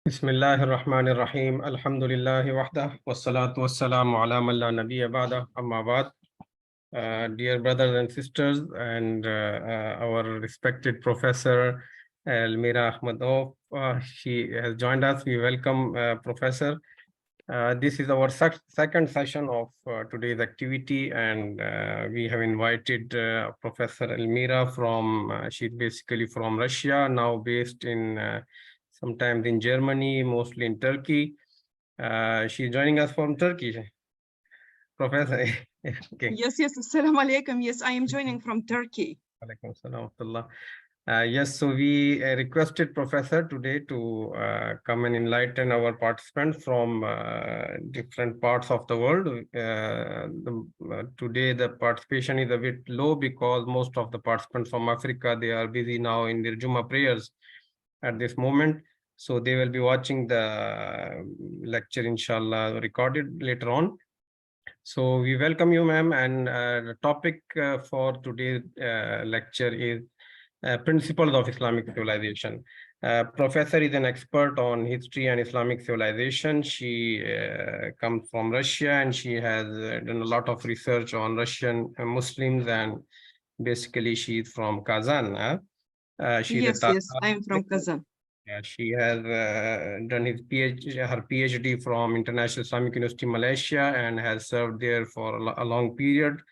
Bismillahir Rahmanir Rahim. Alhamdulillahi wahdah. Wassalatu wassalamu ala man la nabiyya ba'da. Amma ba'd. Dear brothers and sisters, and our respected professor Elmira Akhmetova, she has joined us. We welcome Professor. This is our second session of today's activity, and we have invited Professor Elmira from, she's basically from Russia, now based in sometimes in Germany, mostly in Turkey. She's joining us from Turkey. Professor. Okay. Yes. Assalamu alaikum. Yes, I am joining from Turkey. Alaikum salam. Yes, so we requested Professor today to come and enlighten our participants from different parts of the world. Today the participation is a bit low because most of the participants from Africa, they are busy now in their Jummah prayers at this moment. So they will be watching the lecture, inshallah, recorded later on. So we welcome you, ma'am, and the topic for today's lecture is Principles of Islamic Civilization. Professor is an expert on history and Islamic civilization. She comes from Russia, and she has done a lot of research on Russian Muslims, and basically she's from Kazan. Yes, I am from Kazan. She has done her PhD from International Islamic University, Malaysia, and has served there for a long period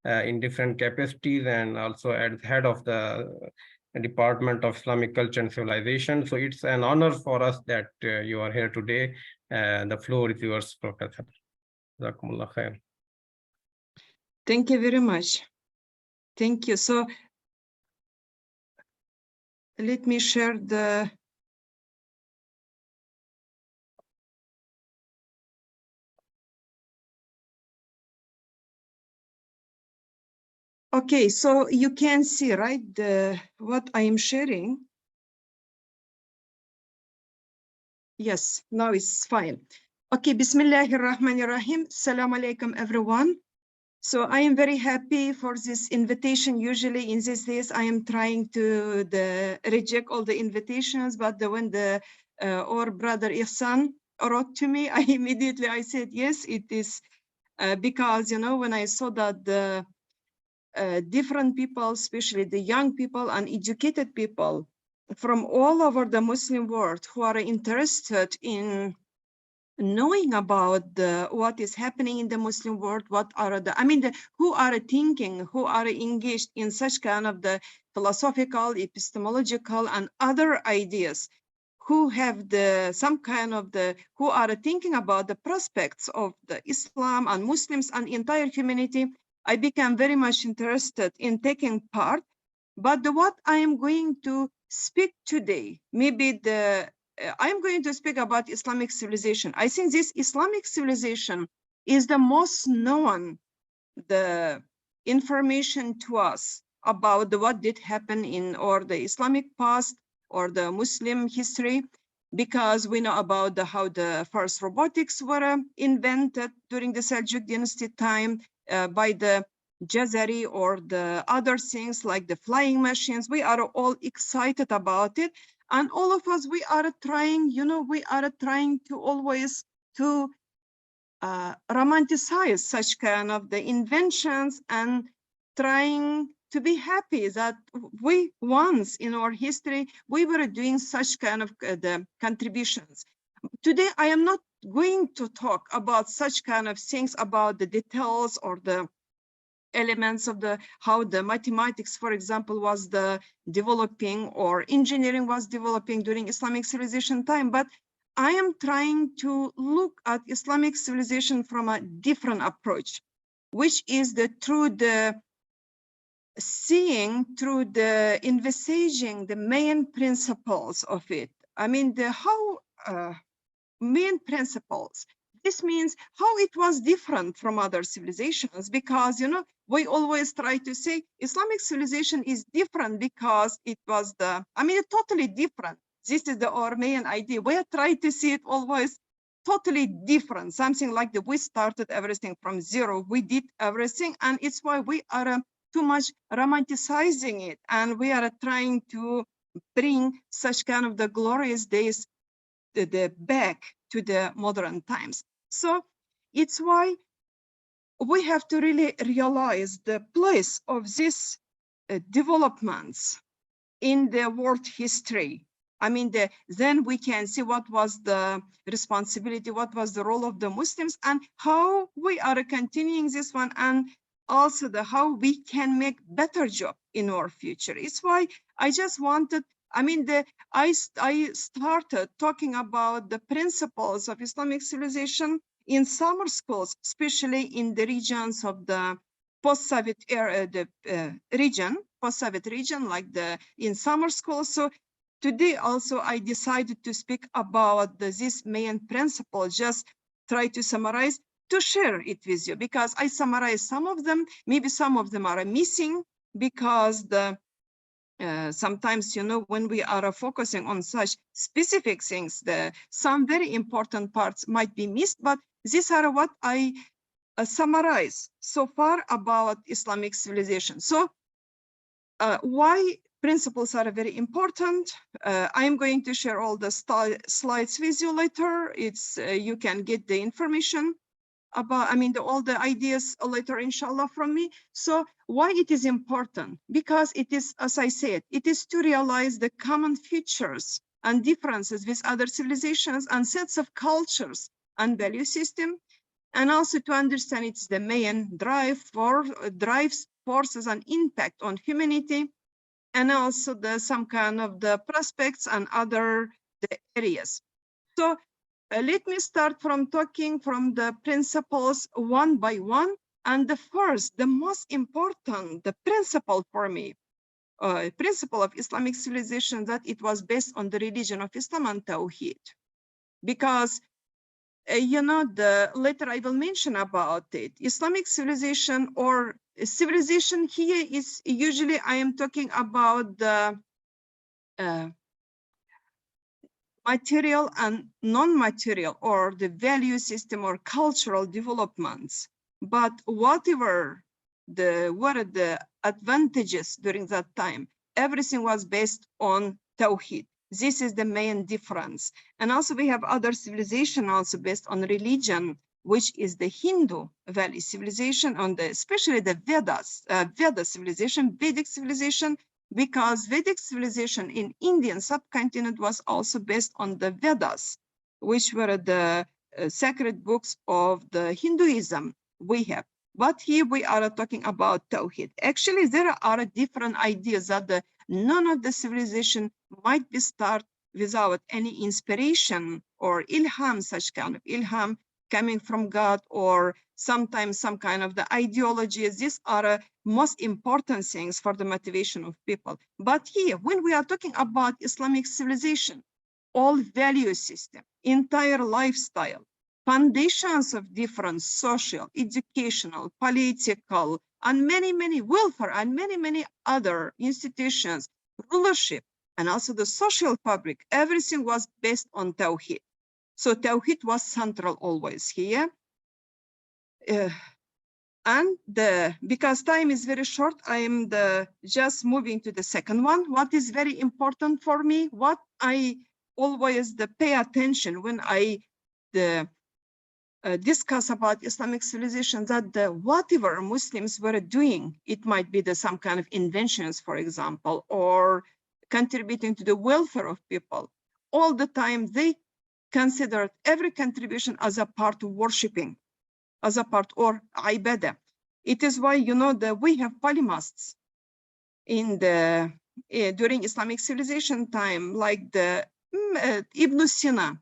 in different capacities, and also as head of the Department of Islamic Culture and Civilization. So it's an honor for us that you are here today. The floor is yours, Professor. Jazakumullah khair. Thank you very much. Thank you. So let me share the okay, so you can see, right, what I am sharing. Yes, now it's fine. Okay, Bismillahir Rahmanir Rahim. Assalamu alaikum, everyone. So I am very happy for this invitation. Usually in these days, I am trying to reject all the invitations, but when our brother Ihsan wrote to me, I said, yes, it is because, you know, when I saw that the different people, especially the young people and educated people from all over the Muslim world who are interested in knowing about what is happening in the Muslim world, what are who are thinking, who are engaged in such kind of the philosophical, epistemological, and other ideas, who have some kind of who are thinking about the prospects of the Islam and Muslims and entire humanity. I became very much interested in taking part. But what I am going to speak today, maybe I'm going to speak about Islamic civilization. I think this Islamic civilization is the most known the information to us about what did happen in or the Islamic past or the Muslim history, because we know about how the first robotics were invented during the Seljuk dynasty time by the Jazari or the other things like the flying machines. We are all excited about it. And all of us, we are trying, we are trying to always to romanticize such kind of the inventions and trying to be happy that we once in our history, we were doing such kind of the contributions. Today, I am not going to talk about such kind of things about the details or the elements of how the mathematics, for example, was developing or engineering was developing during Islamic civilization time, but I am trying to look at Islamic civilization from a different approach, which is through the seeing, through the envisaging the main principles of it. Main principles. This means how it was different from other civilizations, because, we always try to say Islamic civilization is different because it was totally different. This is our main idea. We try to see it always totally different, something like we started everything from zero. We did everything, and it's why we are too much romanticizing it, and we are trying to bring such kind of the glorious days the back to the modern times. So it's why we have to really realize the place of these developments in the world history. I mean, then we can see what was the responsibility, what was the role of the Muslims, and how we are continuing this one, and also how we can make better job in our future. It's why I just wanted, I mean, I started talking about the principles of Islamic civilization in summer schools, especially in the regions of the post-Soviet era, post-Soviet region, like in summer school. So today also I decided to speak about this main principle, just try to summarize, to share it with you, because I summarize some of them, maybe some of them are missing, because sometimes, you know, when we are focusing on such specific things, some very important parts might be missed, but these are what I summarize so far about Islamic civilization. So why principles are very important? I'm going to share all the slides with you later. It's you can get the information about, I mean, all the ideas later, inshallah, from me. So why it is important? Because it is, as I said, it is to realize the common features and differences with other civilizations and sets of cultures and value system, and also to understand it's the main drives, forces and impact on humanity, and also some kind of the prospects and other areas. So let me start from talking from the principles one by one. And the first, the most important, the principle for me, principle of Islamic civilization, that it was based on the religion of Islam and Tawheed. Because you know, later I will mention about it. Islamic civilization, or civilization here, is usually I am talking about the material and non-material, or the value system or cultural developments. But whatever were the advantages during that time, everything was based on Tawheed. This is the main difference. And also we have other civilization also based on religion, which is the Hindu Valley civilization, on especially the Vedas, Veda civilization, Vedic civilization, because Vedic civilization in Indian subcontinent was also based on the Vedas, which were the sacred books of the Hinduism we have. But here we are talking about Tawheed. Actually, there are different ideas that none of the civilization might be started without any inspiration or ilham, such kind of ilham coming from God, or sometimes some kind of the ideologies. These are most important things for the motivation of people. But here, when we are talking about Islamic civilization, all value system, entire lifestyle, foundations of different social, educational, political, and many welfare, and many other institutions, rulership, and also the social fabric, everything was based on Tawheed. So Tawheed was central always here. And because time is very short, I am just moving to the second one. What is very important for me, what I always pay attention when I discuss about Islamic civilization, that whatever Muslims were doing, it might be some kind of inventions, for example, or contributing to the welfare of people. All the time they considered every contribution as a part of worshiping, as a part, or ibadah. It is why, you know, that we have polymaths in during Islamic civilization time, like Ibn Sina,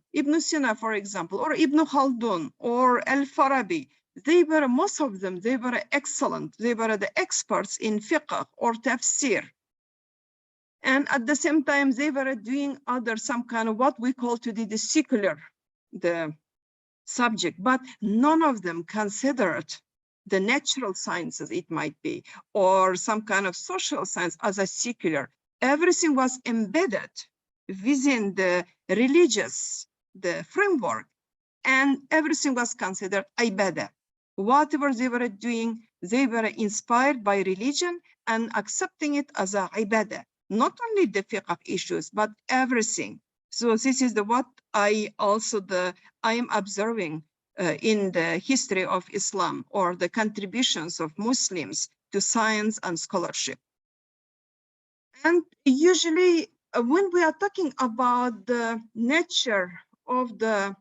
for example, or Ibn Khaldun, or Al-Farabi. They were, most of them, they were excellent. They were the experts in fiqh or tafsir. And at the same time, they were doing some kind of what we call today the secular, subject, but none of them considered the natural sciences, it might be, or some kind of social science as a secular. Everything was embedded within the religious, the framework, and everything was considered ibadah. Whatever they were doing, they were inspired by religion and accepting it as a ibadah. Not only the fiqh issues, but everything. So this is what I am observing in the history of Islam, or the contributions of Muslims to science and scholarship. And usually when we are talking about the nature of the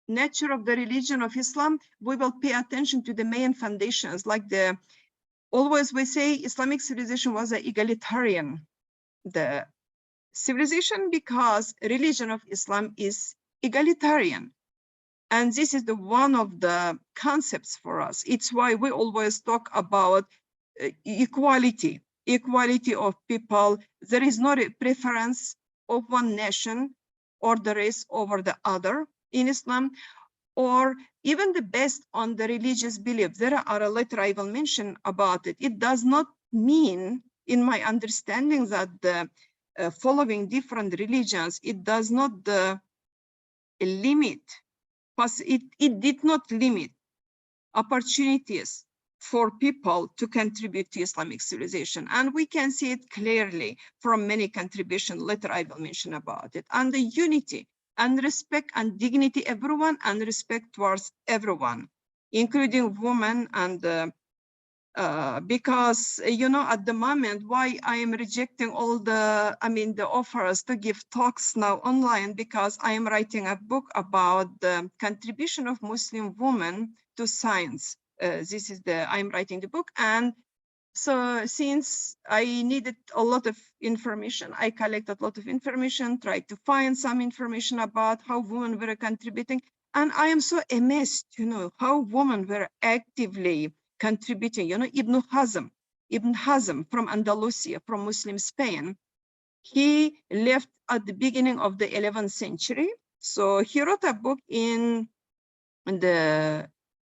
religion of Islam, we will pay attention to the main foundations, like always we say Islamic civilization was an egalitarian civilization, because religion of Islam is egalitarian. And this is one of the concepts for us. It's why we always talk about equality of people. There is not a preference of one nation or the race over the other in Islam, or even based on the religious belief. There are a letter I will mention about it. It does not mean, in my understanding, that following different religions, it does not limit, it did not limit opportunities for people to contribute to Islamic civilization. And we can see it clearly from many contributions later I will mention about it. And the unity and respect and dignity everyone, and respect towards everyone, including women. And because, you know, at the moment, why I am rejecting all the offers to give talks now online, because I am writing a book about the contribution of Muslim women to science. I'm writing the book, and so since I needed a lot of information, I collected a lot of information, tried to find some information about how women were contributing. And I am so amazed, you know, how women were actively contributing. You know, Ibn Hazm from Andalusia, from Muslim Spain, he left at the beginning of the 11th century. So he wrote a book in the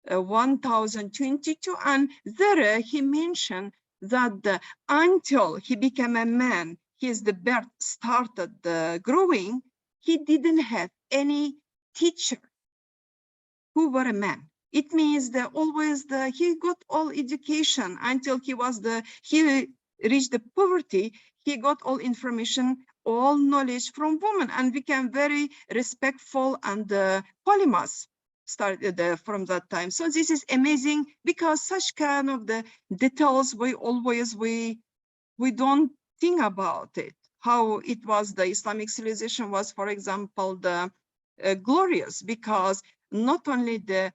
1022, and there he mentioned that until he became a man, the birth started growing, he didn't have any teacher who were a man. It means that always he got all education until he reached the poverty. He got all information, all knowledge from women, and became very respectful and polymath started from that time. So this is amazing, because such kind of the details we don't think about it. How it was the Islamic civilization was, for example, the glorious, because not only the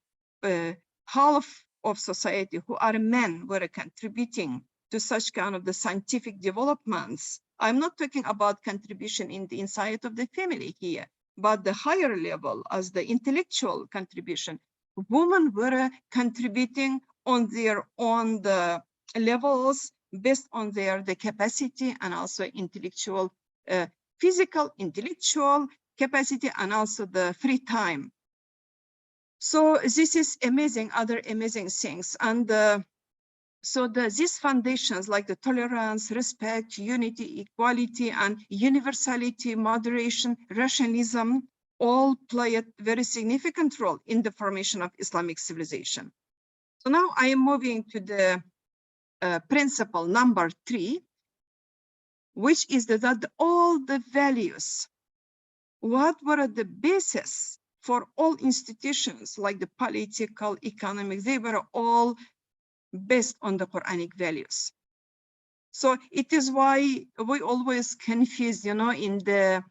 half of society who are men were contributing to such kind of the scientific developments. I'm not talking about contribution in the inside of the family here, but the higher level as the intellectual contribution. Women were contributing on their own levels based on their capacity, and also intellectual, physical, intellectual capacity, and also the free time. So this is amazing, other amazing things. And so these foundations, like the tolerance, respect, unity, equality, and universality, moderation, rationalism, all play a very significant role in the formation of Islamic civilization. So now I am moving to the principle number 3, which is that all the values, what were the basis for all institutions, like the political, economic, they were all based on the Quranic values. So it is why we always confuse, you know, in the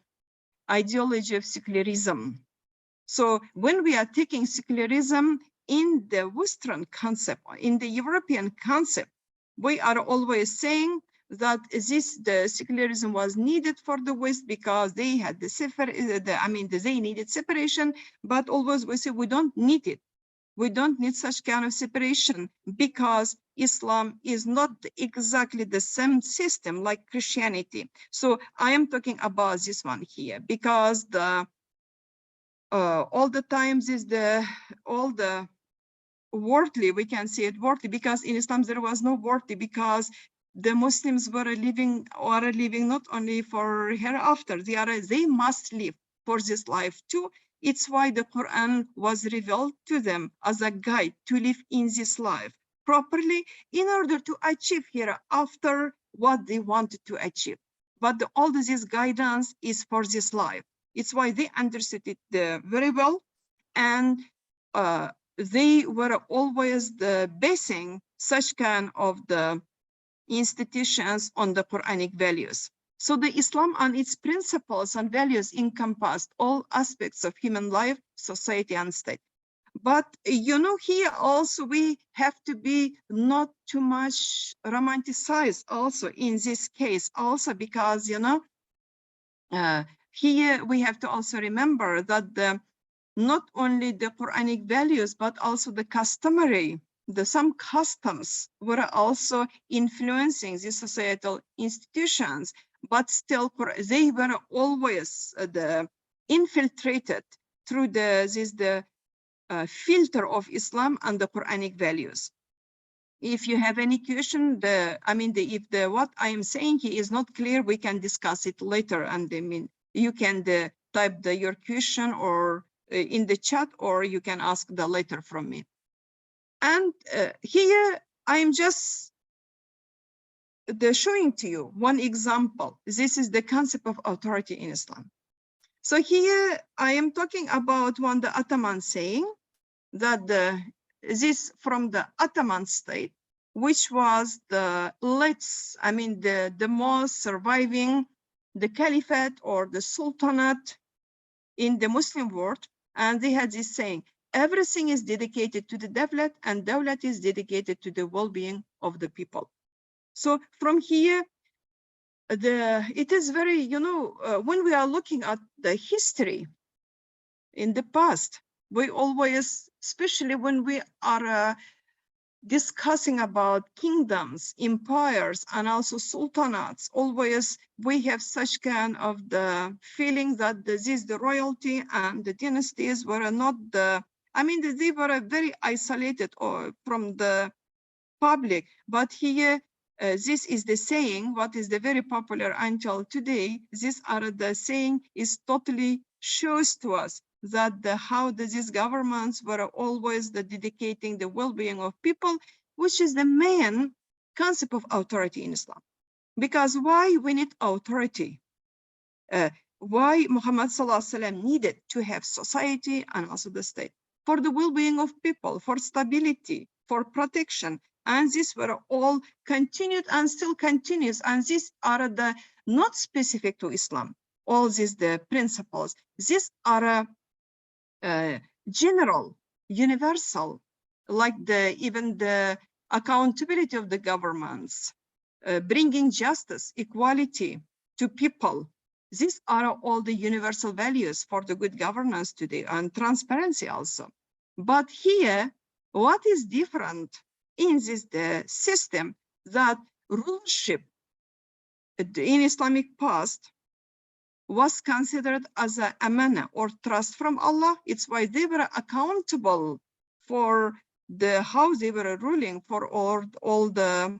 ideology of secularism. So when we are taking secularism in the Western concept, in the European concept, we are always saying that the secularism was needed for the West because they had they needed separation, but always we say we don't need it. We don't need such kind of separation, because Islam is not exactly the same system like Christianity. So I am talking about this one here, because all the times is all the worldly, we can say it worldly, because in Islam there was no worldly, because the Muslims were living not only for hereafter, they must live for this life too. It's why the Quran was revealed to them as a guide to live in this life properly, in order to achieve hereafter what they wanted to achieve. but all this guidance is for this life. It's why they understood it very well, and they were always basing such kind of the institutions on the Quranic values. So the Islam and its principles and values encompassed all aspects of human life, society, and state. But here also we have to be not too much romanticized also in this case also, because here we have to also remember that not only the Quranic values, but also the customary, some customs were also influencing the societal institutions, but still they were always infiltrated through the filter of Islam and the Quranic values. If you have any question, if what I am saying here is not clear, we can discuss it later. And you can type your question or in the chat, or you can ask later from me. And here I'm just showing to you one example. This is the concept of authority in Islam. So here I am talking about the Ottoman saying that this from the Ottoman state, which was the most surviving the caliphate or the sultanate in the Muslim world. And they had this saying, everything is dedicated to the dawlat, and dawlat is dedicated to the well-being of the people. So from here, it is very, when we are looking at the history in the past, we always, especially when we are discussing about kingdoms, empires, and also sultanates, always we have such kind of the feeling that the royalty and the dynasties were not they were very isolated or from the public. But here, this is the saying, what is the very popular until today, these are the saying is totally shows to us that how these governments were always dedicating the well-being of people, which is the main concept of authority in Islam. Because why we need authority? Why Muhammad Sallallahu Alaihi Wasallam needed to have society and also the state? For the well-being of people, for stability, for protection. And these were all continued and still continues. And these are not specific to Islam. All these the principles. These are general, universal, like even the accountability of the governments, bringing justice, equality to people. These are all the universal values for the good governance today, and transparency also. But here, what is different in this system, that rulership in Islamic past was considered as a amana or trust from Allah. It's why they were accountable for how they were ruling, for all the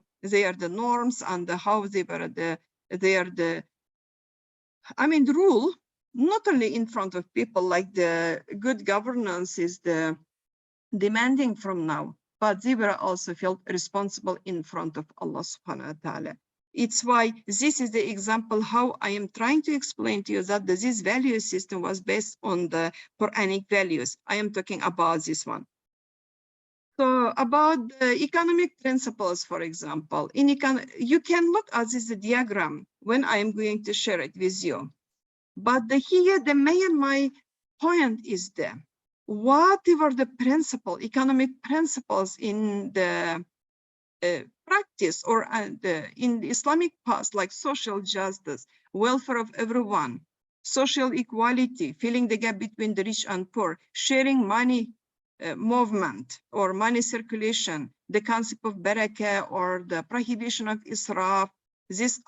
norms and how they were the rule, not only in front of people, like the good governance is the demanding from now, but they were also felt responsible in front of Allah subhanahu wa ta'ala. It's why this is the example how I am trying to explain to you that this value system was based on the Quranic values. I am talking about this one. So about the economic principles, for example, you can look at this diagram when I am going to share it with you. But here, my point is there. Whatever the economic principles in the practice or in the Islamic past, like social justice, welfare of everyone, social equality, filling the gap between the rich and poor, sharing money movement or money circulation, the concept of barakah or the prohibition of israf. These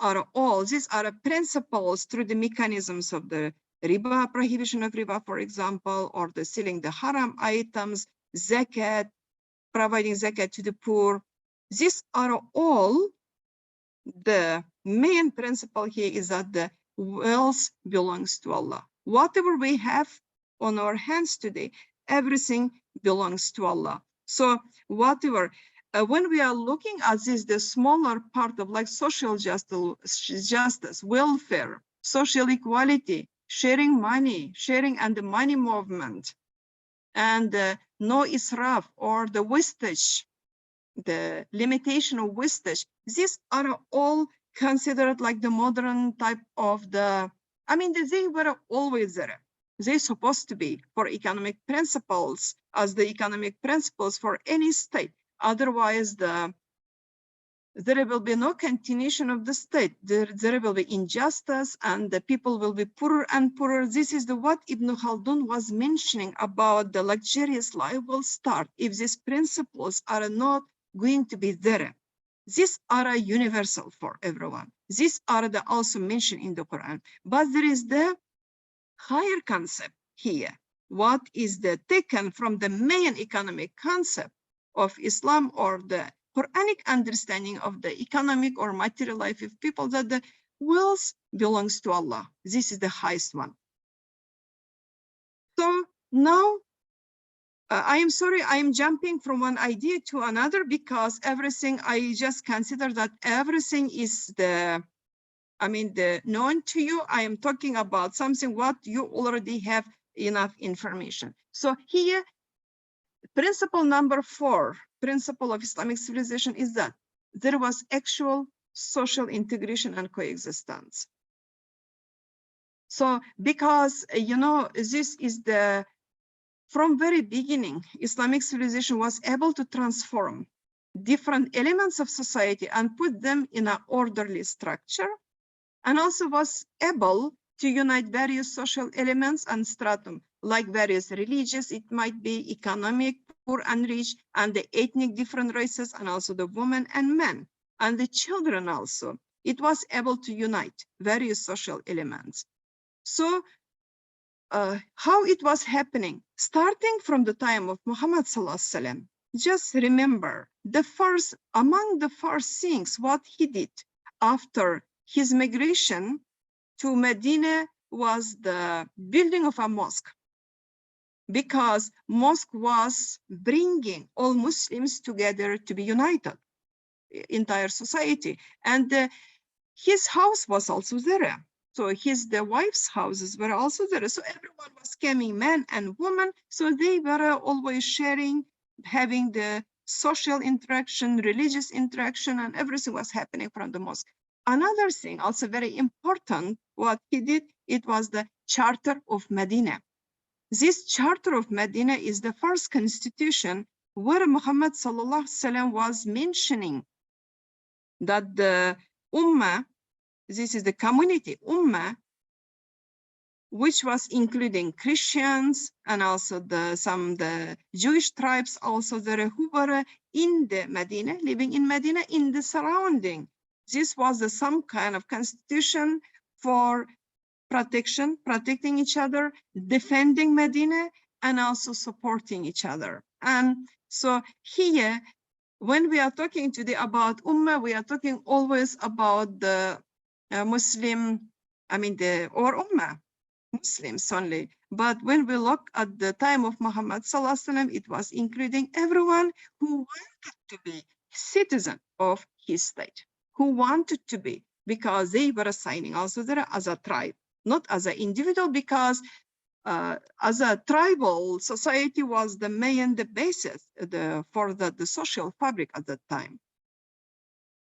are principles through the mechanisms of the riba, prohibition of riba, for example, or the selling the haram items, zakat, providing zakat to the poor. These are all the main principle here is that the wealth belongs to Allah. Whatever we have on our hands today, everything belongs to Allah. So whatever, when we are looking at this, the smaller part of like social justice, welfare, social equality, sharing money, sharing and the money movement, and no israf or the wastage, the limitation of wastage, these are all considered like the modern type of the, I mean, they were always there. They're supposed to be for economic principles as the economic principles for any state. Otherwise, there will be no continuation of the state. There will be injustice and the people will be poorer and poorer. This is what Ibn Khaldun was mentioning about the luxurious life will start if these principles are not going to be there. These are universal for everyone. These are also mentioned in the Quran. But there is the higher concept here. What is the taken from the main economic concept of Islam or the Quranic understanding of the economic or material life of people, that the wealth belongs to Allah. This is the highest one. So now, I am sorry, I am jumping from one idea to another because everything, I just consider that everything is the known to you. I am talking about something what you already have enough information. So here, principle number 4, principle of Islamic civilization is that there was actual social integration and coexistence. So because, this is the, from very beginning, Islamic civilization was able to transform different elements of society and put them in an orderly structure, and also was able to unite various social elements and stratum, like various religious, it might be economic, poor and rich, and the ethnic different races, and also the women and men, and the children also. It was able to unite various social elements. So how it was happening, starting from the time of Muhammad Sallallahu Alaihi Wasallam, just remember among the first things what he did after his migration to Medina was the building of a mosque, because mosque was bringing all Muslims together to be united, entire society. And his house was also there. So the wife's houses were also there. So everyone was coming, men and women. So they were always sharing, having the social interaction, religious interaction, and everything was happening from the mosque. Another thing, also very important, what he did, it was the Charter of Medina. This Charter of Medina is the first constitution where Muhammad Sallallahu Alaihi Wasallam was mentioning that the Ummah, this is the community Ummah, which was including Christians and also the Jewish tribes also there who were in the Medina, living in Medina, in the surrounding. This was some kind of constitution for protecting each other, defending Medina, and also supporting each other. And so here, when we are talking today about Ummah, we are talking always about the Muslim, or Ummah, Muslims only. But when we look at the time of Muhammad Sallallahu Alaihi Wasallam, it was including everyone who wanted to be citizen of his state, who wanted to be, because they were assigning also there as a tribe, not as an individual, because as a tribal society was the basis for the social fabric at that time.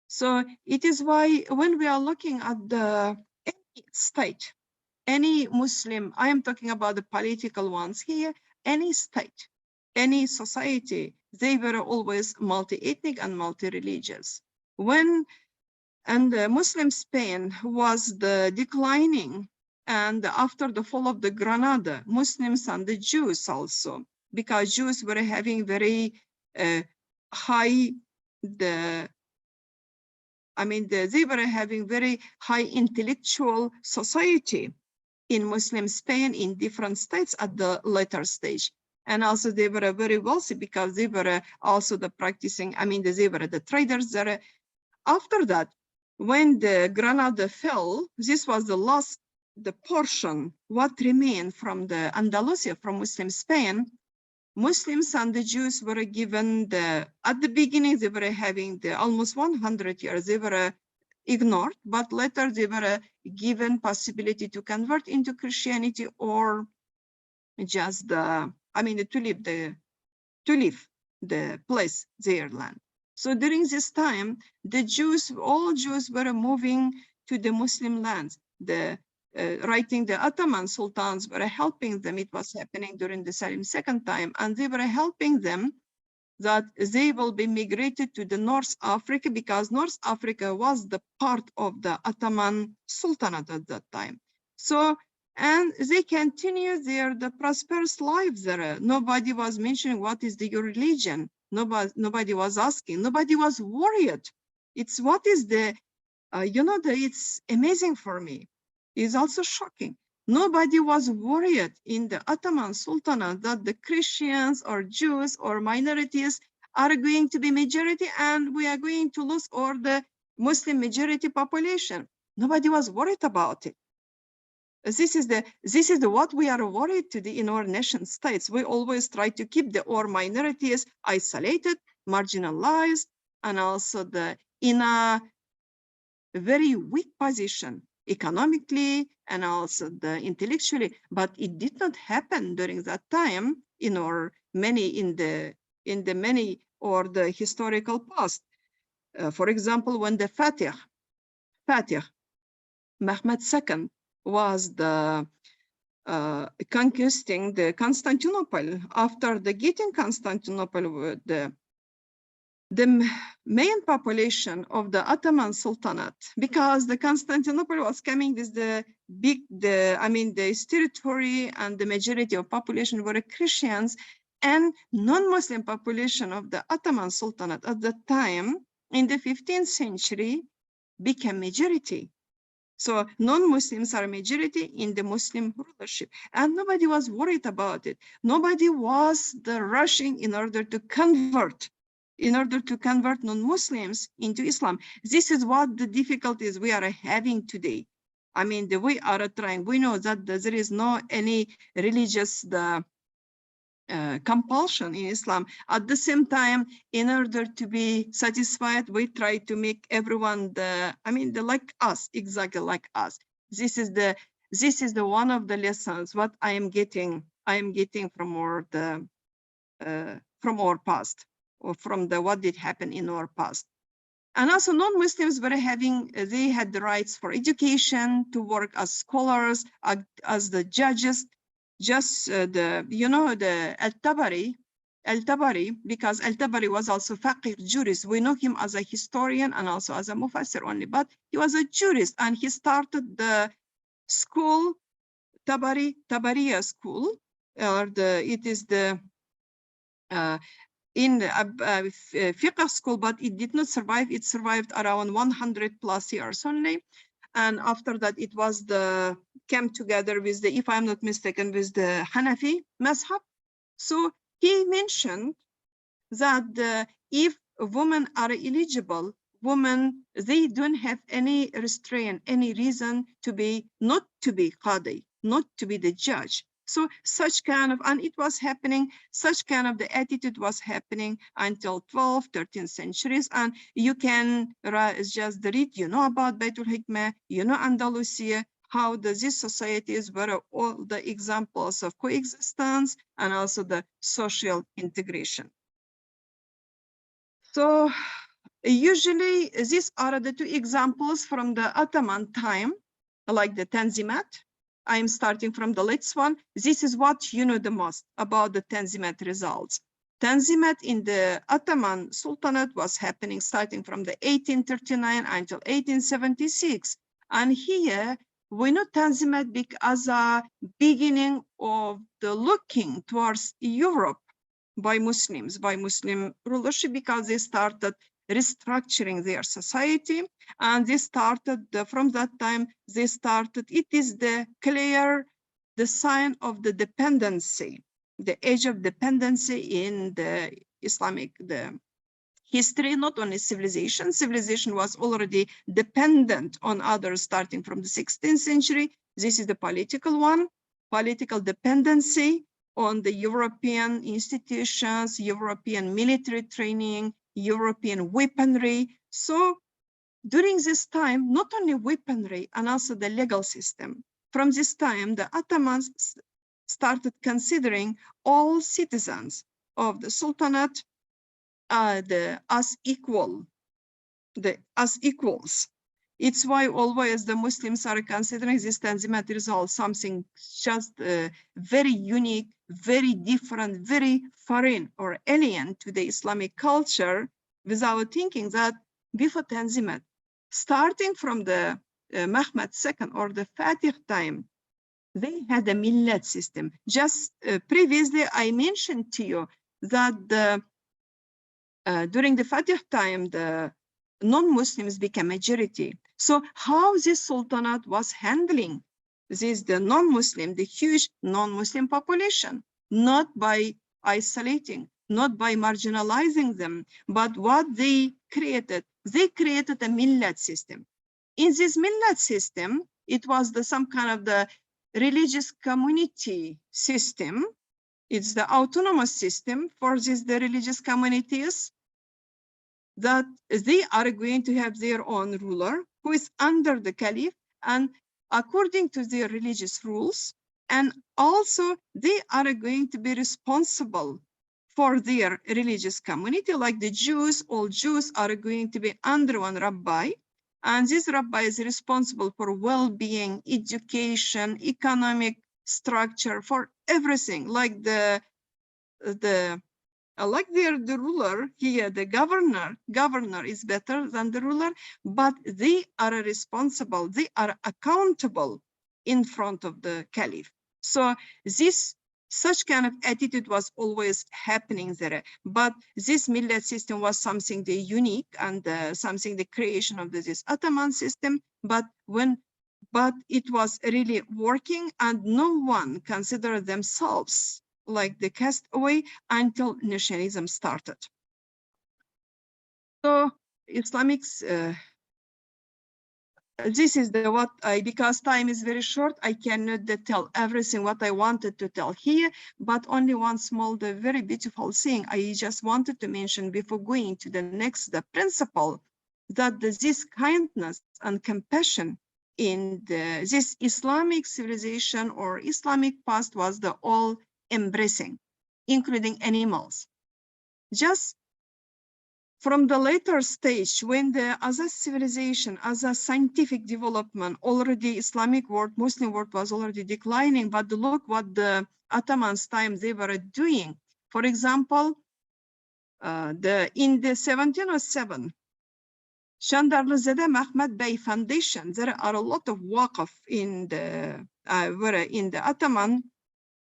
So it is why when we are looking at any state, any Muslim, I am talking about the political ones here, any state, any society, they were always multi-ethnic and multi-religious. And the Muslim Spain was the declining, and after the fall of the Granada, Muslims and the Jews also, because Jews were having very high, they were having very high intellectual society in Muslim Spain, in different states at the later stage. And also they were very wealthy because they were also the practicing, they were the traders there. After that, when the Granada fell, this was the portion what remained from the Andalusia, from Muslim Spain. Muslims and the Jews were given at the beginning, they were having almost 100 years, they were ignored, but later they were given possibility to convert into Christianity or just to leave the place, their land. So during this time, all Jews were moving to the Muslim lands. Writing the Ottoman sultans were helping them. It was happening during the Salim second time, and they were helping them that they will be migrated to the North Africa, because North Africa was the part of the Ottoman Sultanate at that time. So, and they continue the prosperous lives there. Nobody was mentioning what is your religion. Nobody was asking. Nobody was worried. It's what is it's amazing for me. It's also shocking. Nobody was worried in the Ottoman Sultanate that the Christians or Jews or minorities are going to be majority and we are going to lose all the Muslim majority population. Nobody was worried about it. This is what we are worried today in our nation states. We always try to keep our minorities isolated, marginalized, and also in a very weak position economically and also intellectually, but it did not happen during that time in the historical past. For example, when the Fatih Mehmed II was conquesting the Constantinople, after getting Constantinople, the main population of the Ottoman Sultanate, because the Constantinople was coming with this territory, and the majority of population were Christians, and non-Muslim population of the Ottoman Sultanate at that time in the 15th century became majority. So non-Muslims are majority in the Muslim rulership, and nobody was worried about it. Nobody was rushing in order to convert non-Muslims into Islam. This is what the difficulties we are having today. We are trying. We know that there is no any religious compulsion in Islam. At the same time, in order to be satisfied, we try to make everyone like us, exactly like us. This is the one of the lessons what I am getting from our past, or from what did happen in our past. And also non-Muslims they had the rights for education, to work as scholars, as the judges. Just the Al-Tabari, because Al-Tabari was also faqih jurist. We know him as a historian and also as a mufassir only, but he was a jurist, and he started the school, Tabariya school, it is the fiqh school, but it did not survive. It survived around 100 plus years only. And after that, it was came together with if I'm not mistaken, with the Hanafi mazhab. So he mentioned that if women are eligible, women, they don't have any restraint, any reason not to be qadi, not to be the judge. So such kind of, and it was happening, such kind of the attitude was happening until 12th, 13th centuries. And you can just read, about Baitul Hikmah, Andalusia, how these societies were all the examples of coexistence and also the social integration. So usually these are the two examples from the Ottoman time, like the Tanzimat. I'm starting from the latest one. This is what you know the most about the Tanzimat results. Tanzimat in the Ottoman Sultanate was happening starting from the 1839 until 1876. And here we know Tanzimat as a beginning of the looking towards Europe by Muslims, by Muslim rulership, because they started restructuring their society, and they started from that time. It is the sign of the dependency, the age of dependency in the Islamic history, not only civilization. Civilization was already dependent on others starting from the 16th century. This is the political one, political dependency. on the European institutions, European military training, European weaponry. So during this time, not only weaponry and also the legal system. From this time, the Ottomans started considering all citizens of the Sultanate as equals. It's why always the Muslims are considering this Tanzimat result something just very unique, very different, very foreign or alien to the Islamic culture, without thinking that before Tanzimat, starting from the Mehmed II or the Fatih time, they had a millet system. Just previously, I mentioned to you that during the Fatih time, the non-Muslims became majority. So how this Sultanate was handling the non-Muslim, the huge non-Muslim population, not by isolating, not by marginalizing them, but what they created a millet system. In this millet system, it was some kind of the religious community system. It's the autonomous system for the religious communities, that they are going to have their own ruler who is under the caliph and according to their religious rules. And also they are going to be responsible for their religious community. Like the Jews, all Jews are going to be under one rabbi. And this rabbi is responsible for well-being, education, economic structure, for everything. Like the ruler here, the governor is better than the ruler, but they are responsible, they are accountable in front of the caliph. So such kind of attitude was always happening there. But this millet system was something unique and something the creation of this Ottoman system. But it was really working, and no one considered themselves like the castaway until nationalism started. So Islamics, this is because time is very short, I cannot tell everything what I wanted to tell here, but only one small, the very beautiful thing I just wanted to mention before going to the next, the principle that this kindness and compassion in this Islamic civilization or Islamic past was the all embracing, including animals. Just from the later stage, when as a civilization, as a scientific development, already Islamic world, Muslim world was already declining, but look what the Ottomans time they were doing. For example, in the 1707, Chandarlızade Mehmed Bey Foundation, there are a lot of waqf in the Ottoman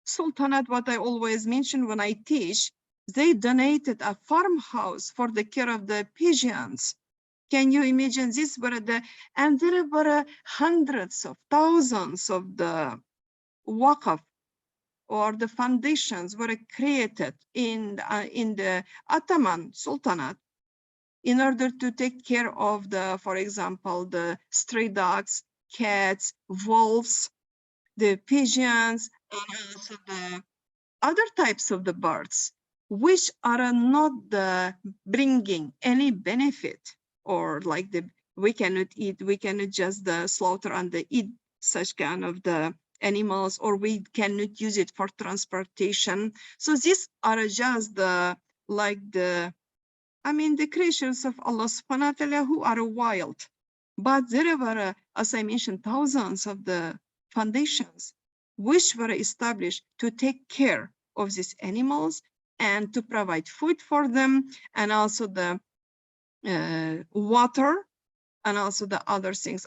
Sultanate. What I always mention when I teach, they donated a farmhouse for the care of the pigeons. Can you imagine this? And there were hundreds of thousands of the waqf or the foundations were created in the Ottoman Sultanate in order to take care of for example, the stray dogs, cats, wolves, the pigeons, and also the other types of the birds, which are not bringing any benefit, or like we cannot just slaughter and eat such kind of the animals, or we cannot use it for transportation. So these are just the creatures of Allah subhanahu wa ta'ala who are wild. But there were, as I mentioned, thousands of the foundations which were established to take care of these animals and to provide food for them, and also the water, and also the other things,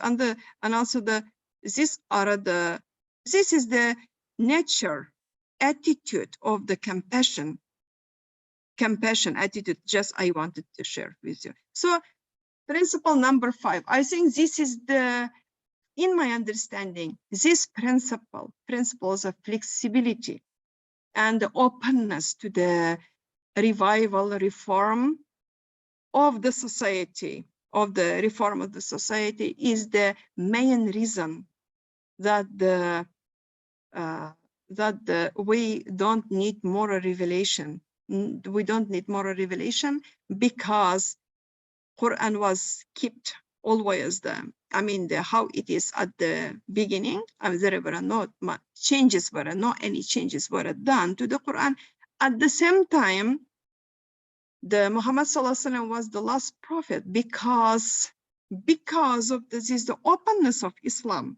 this is the nature attitude of the compassion attitude just I wanted to share with you. So principle number 5, I think this is in my understanding, this principles of flexibility and the openness to the revival, reform of the society, is the main reason that that we don't need moral revelation. We don't need moral revelation because Quran was kept always how it is at the beginning. There were not much changes, any changes were done to the Quran. At the same time, the Muhammad Sallallahu Alaihi Wasallam was the last prophet because of this is the openness of Islam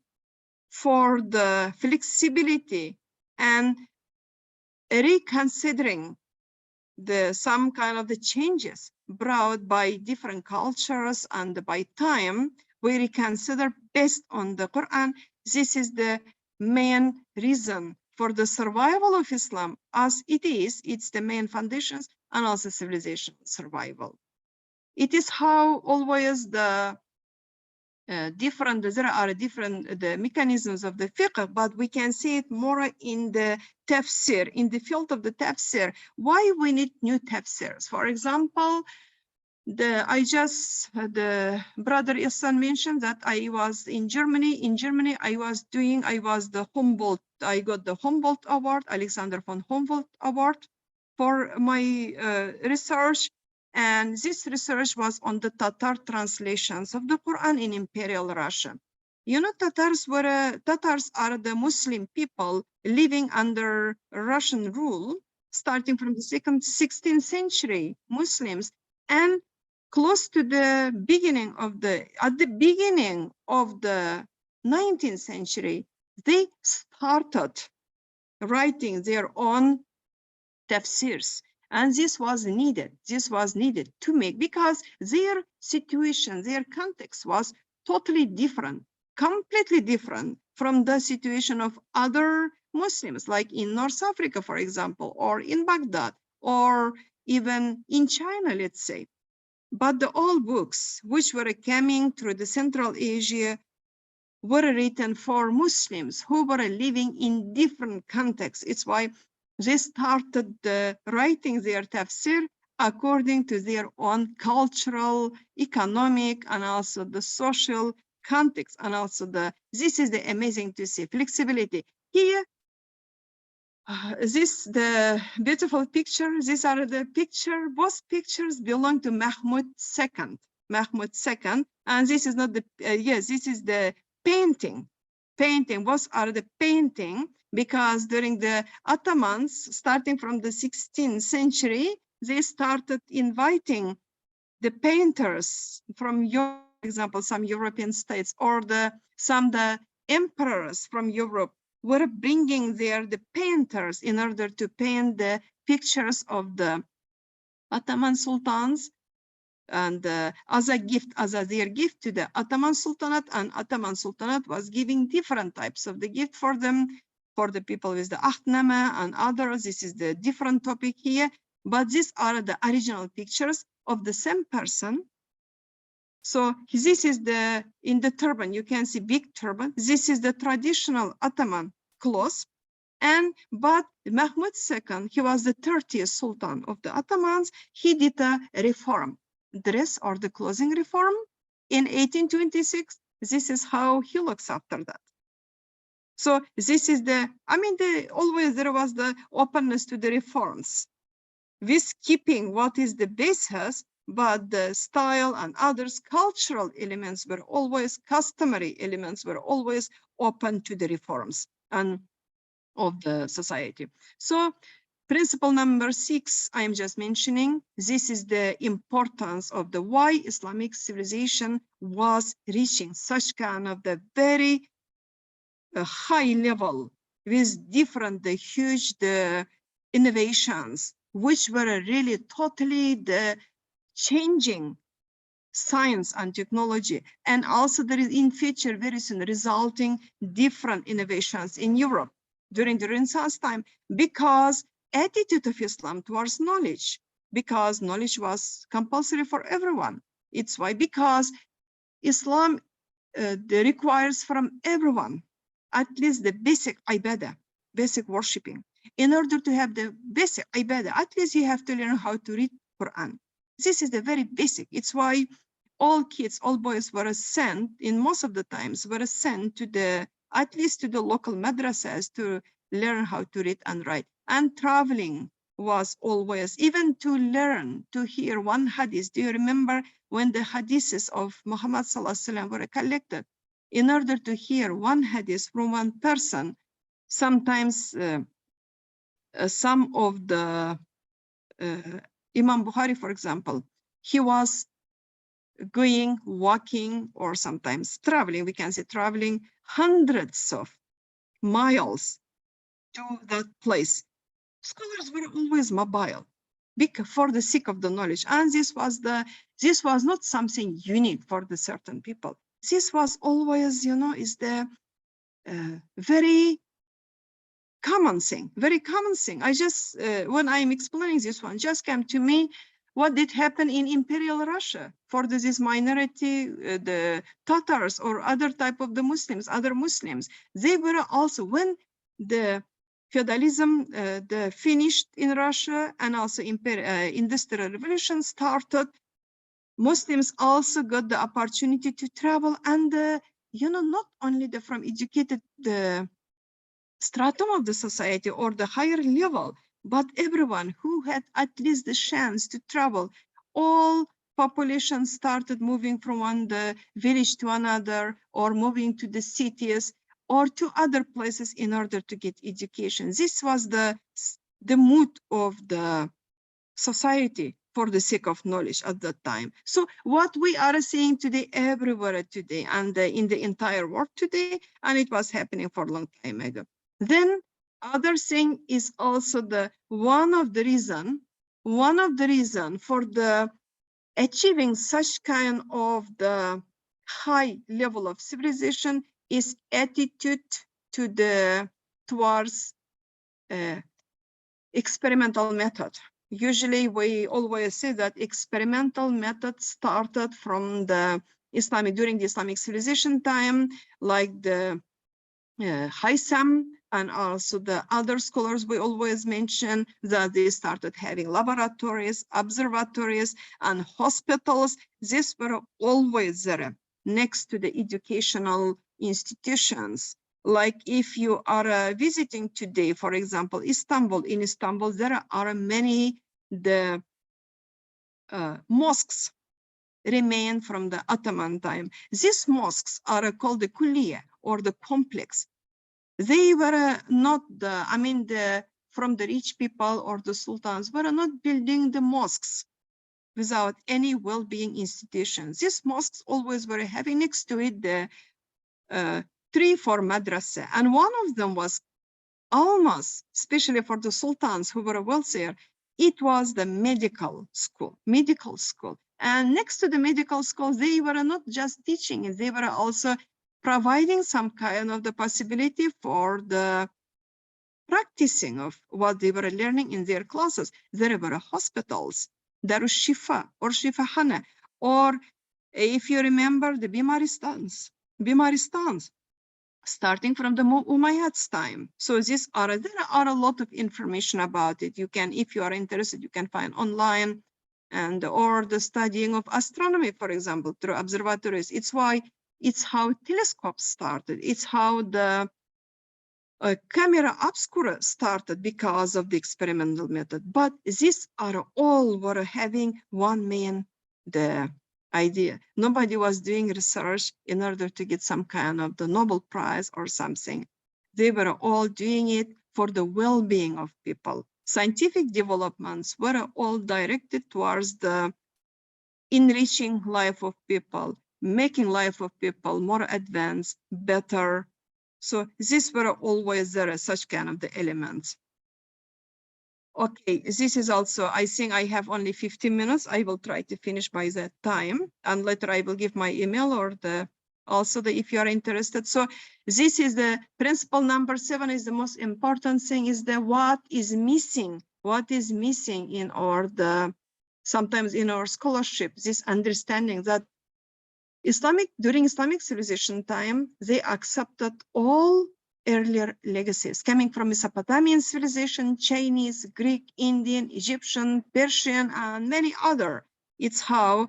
for the flexibility and reconsidering some kind of the changes brought by different cultures and by time. We reconsider based on the Quran. This is the main reason for the survival of Islam as it is. It's the main foundations and also civilization survival. It is how always the there are different the mechanisms of the fiqh, but we can see it more in the tafsir, in the field of the tafsir. Why we need new tafsirs? For example, the brother Ihsan mentioned that I was in Germany. In Germany, I got the Humboldt Award, Alexander von Humboldt Award for my research. And this research was on the Tatar translations of the Quran in Imperial Russia. You know, Tatars are the Muslim people living under Russian rule, starting from the 16th century Muslims, and close to the beginning of the 19th century, they started writing their own tafsirs. And this was needed to make, because their situation, their context was totally different, completely different from the situation of other Muslims, like in North Africa, for example, or in Baghdad, or even in China, let's say. But the old books, which were coming through the Central Asia, were written for Muslims who were living in different contexts. It's why they started writing their tafsir according to their own cultural, economic, and also the social context. And also this is the amazing to see flexibility. Here, the beautiful picture, these are the picture, both pictures belong to Mahmud II. And this is not the, yes, this is the painting. Both are the painting, because during the Ottomans, starting from the 16th century, they started inviting the painters from Europe, for example, some European states, or the emperors from Europe were bringing the painters in order to paint the pictures of the Ottoman sultans, and as a gift, their gift to the Ottoman Sultanate. And Ottoman Sultanate was giving different types of the gift for them, for the people with the Akhmetova and others. This is the different topic here, but these are the original pictures of the same person. So this is in the turban, you can see big turban. This is the traditional Ottoman clothes. But Mahmud II, he was the 30th Sultan of the Ottomans. He did a reform, dress or the clothing reform in 1826. This is how he looks after that. So this is always there was the openness to the reforms, with keeping what is the basis, but the style and others cultural elements were always, customary elements were always open to the reforms and of the society. So principle number 6, I am just mentioning, this is the importance of the why Islamic civilization was reaching such kind of the very high level with different, huge innovations, which were really totally changing science and technology. And also there is in future very soon resulting different innovations in Europe during the Renaissance time, because attitude of Islam towards knowledge, because knowledge was compulsory for everyone. It's why, because Islam requires from everyone at least the basic ibadah, basic worshipping. In order to have the basic ibadah, at least you have to learn how to read Quran. This is the very basic. It's why all kids, all boys were sent, in most of the times, were sent to at least to the local madrasas to learn how to read and write. And traveling was always, even to learn, to hear one hadith. Do you remember when the hadiths of Muhammad Sallallahu Alaihi Wasallam were collected? In order to hear one hadith from one person, sometimes some of the Imam Bukhari, for example, he was going, walking, or sometimes traveling, we can say traveling hundreds of miles to that place. Scholars were always mobile for the sake of the knowledge. And this was not something unique for the certain people. This was always, is the very common thing. I just, when I'm explaining this one, just came to me what did happen in Imperial Russia for this minority, the Tatars or other type of the Muslims, other Muslims. They were also, when the feudalism finished in Russia and also industrial revolution started, Muslims also got the opportunity to travel and, not only from educated the stratum of the society or the higher level, but everyone who had at least the chance to travel. All population started moving from one village to another, or moving to the cities or to other places in order to get education. This was the mood of the society for the sake of knowledge at that time. So what we are seeing today everywhere today and in the entire world today, and it was happening for a long time ago. Then other thing is also one of the reason for the achieving such kind of the high level of civilization is attitude towards experimental method. Usually we always say that experimental method started from during the Islamic civilization time, like the Haytham and also the other scholars. We always mention that they started having laboratories, observatories, and hospitals. These were always there next to the educational institutions. Like if you are visiting today, for example, Istanbul, in Istanbul, there are many mosques remain from the Ottoman time. These mosques are called the kulliya or the complex. They were not from the rich people or the sultans were not building the mosques without any well-being institutions. These mosques always were having next to it the 3-4 madrasa, and one of them was almost, especially for the sultans who were wealthier, it was the medical school. And next to the medical school, they were not just teaching it, they were also providing some kind of the possibility for the practicing of what they were learning in their classes. There were hospitals, Darus Shifa or Shifahana, or if you remember the Bimaristans, starting from the Umayyads time. So there are a lot of information about it. You can, if you are interested, you can find online, or the studying of astronomy, for example, through observatories. It's how telescopes started. It's how the camera obscura started because of the experimental method. But these are all were having one main idea. Nobody was doing research in order to get some kind of the Nobel Prize or something. They were all doing it for the well-being of people. Scientific developments were all directed towards the enriching life of people, making life of people more advanced, better. So these were always there, such kind of the elements. Okay, this is also, I think I have only 15 minutes. I will try to finish by that time, and later I will give my email or if you are interested. So this is the principle number 7 is the most important thing, is what is missing in sometimes in our scholarship, this understanding that during Islamic civilization time, they accepted all earlier legacies coming from Mesopotamian civilization, Chinese, Greek, Indian, Egyptian, Persian, and many other. It's how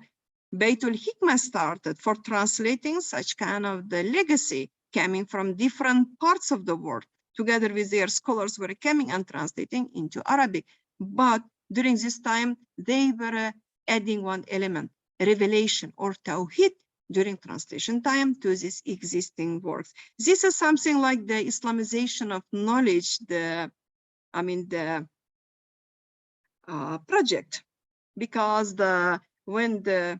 Beitul Hikmah started for translating such kind of the legacy coming from different parts of the world. together with their scholars, were coming and translating into Arabic. But during this time, they were adding one element, revelation or tawhid, during translation time to these existing works. This is something like the Islamization of knowledge, the project, because when the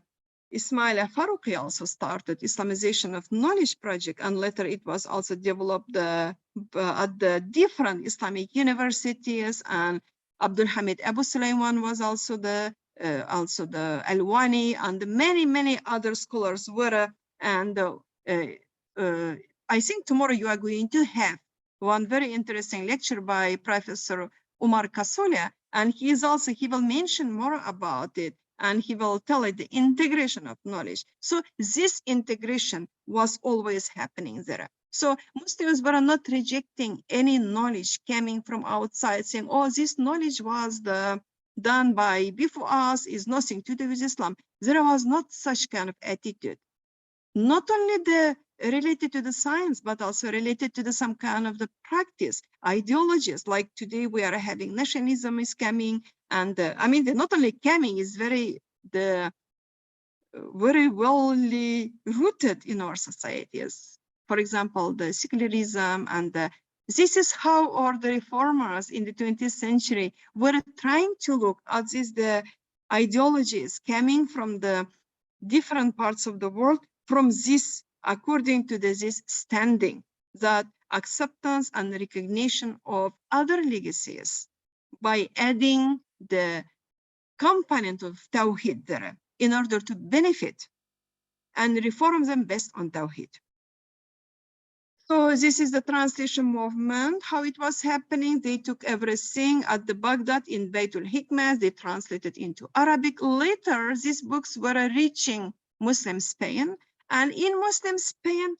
Ismail Farouqi also started Islamization of knowledge project, and later it was also developed at the different Islamic universities, and Abdul Hamid Abu Sulaiman was also the Alwani, and many other scholars were. And I think tomorrow you are going to have one very interesting lecture by Professor Umar Kasolia, and he will mention more about it, and he will tell it the integration of knowledge. So this integration was always happening there. So Muslims were not rejecting any knowledge coming from outside, saying, oh, this knowledge was done by before us, is nothing to do with Islam. There was not such kind of attitude. Not only related to the science, but also related to some kind of the practice, ideologies. Like today we are having nationalism is coming, and not only coming, is very well rooted in our societies. For example, the secularism, and this is how all the reformers in the 20th century were trying to look at the ideologies coming from the different parts of the world, from this, according to this standing, that acceptance and recognition of other legacies, by adding the component of Tawhid there in order to benefit and reform them based on Tawhid. So this is the translation movement, how it was happening. They took everything at the Baghdad in Baytul Hikmah, they translated into Arabic. Later, these books were reaching Muslim Spain, and in Muslim Spain,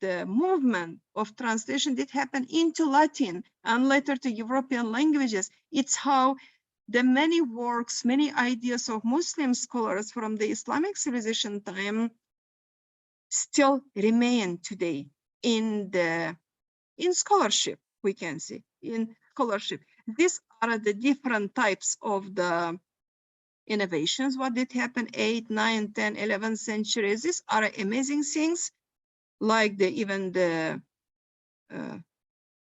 the movement of translation did happen into Latin and later to European languages. It's how the many works, many ideas of Muslim scholars from the Islamic civilization time still remain today in scholarship, we can see, in scholarship. These are the different types of the innovations, what did happen 8, 9, 10, 11th centuries. These are amazing things, like even the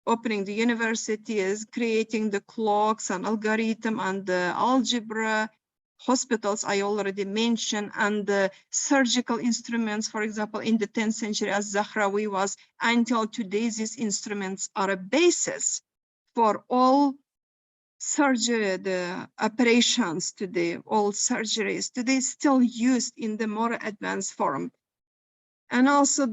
opening the universities, creating the clocks and algorithm and the algebra, hospitals I already mentioned, and the surgical instruments. For example, in the 10th century, as Zahrawi was, until today, these instruments are a basis for all surgery, the operations today, all surgeries today still used in the more advanced form. And also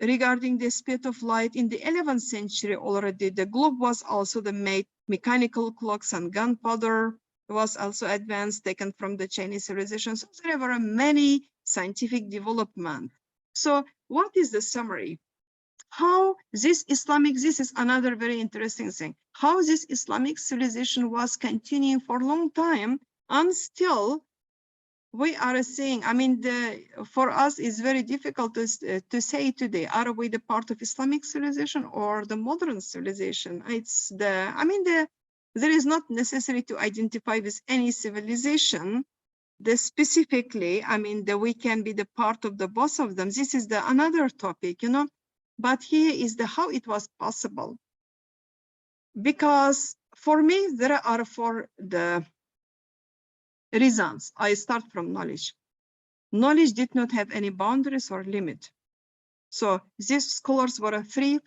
regarding the speed of light in the 11th century already, the globe was also made mechanical clocks, and gunpowder was also advanced, taken from the Chinese civilization. So there were many scientific development. So what is the summary? How this is another very interesting thing, how this Islamic civilization was continuing for a long time, and still we are saying, for us it's very difficult to say today, are we the part of Islamic civilization or the modern civilization? It's there is not necessary to identify with any civilization. Specifically, we can be the part of the both of them. This is another topic, But here is how it was possible. Because for me, there are four reasons. I start from knowledge. Knowledge did not have any boundaries or limit. So these scholars were free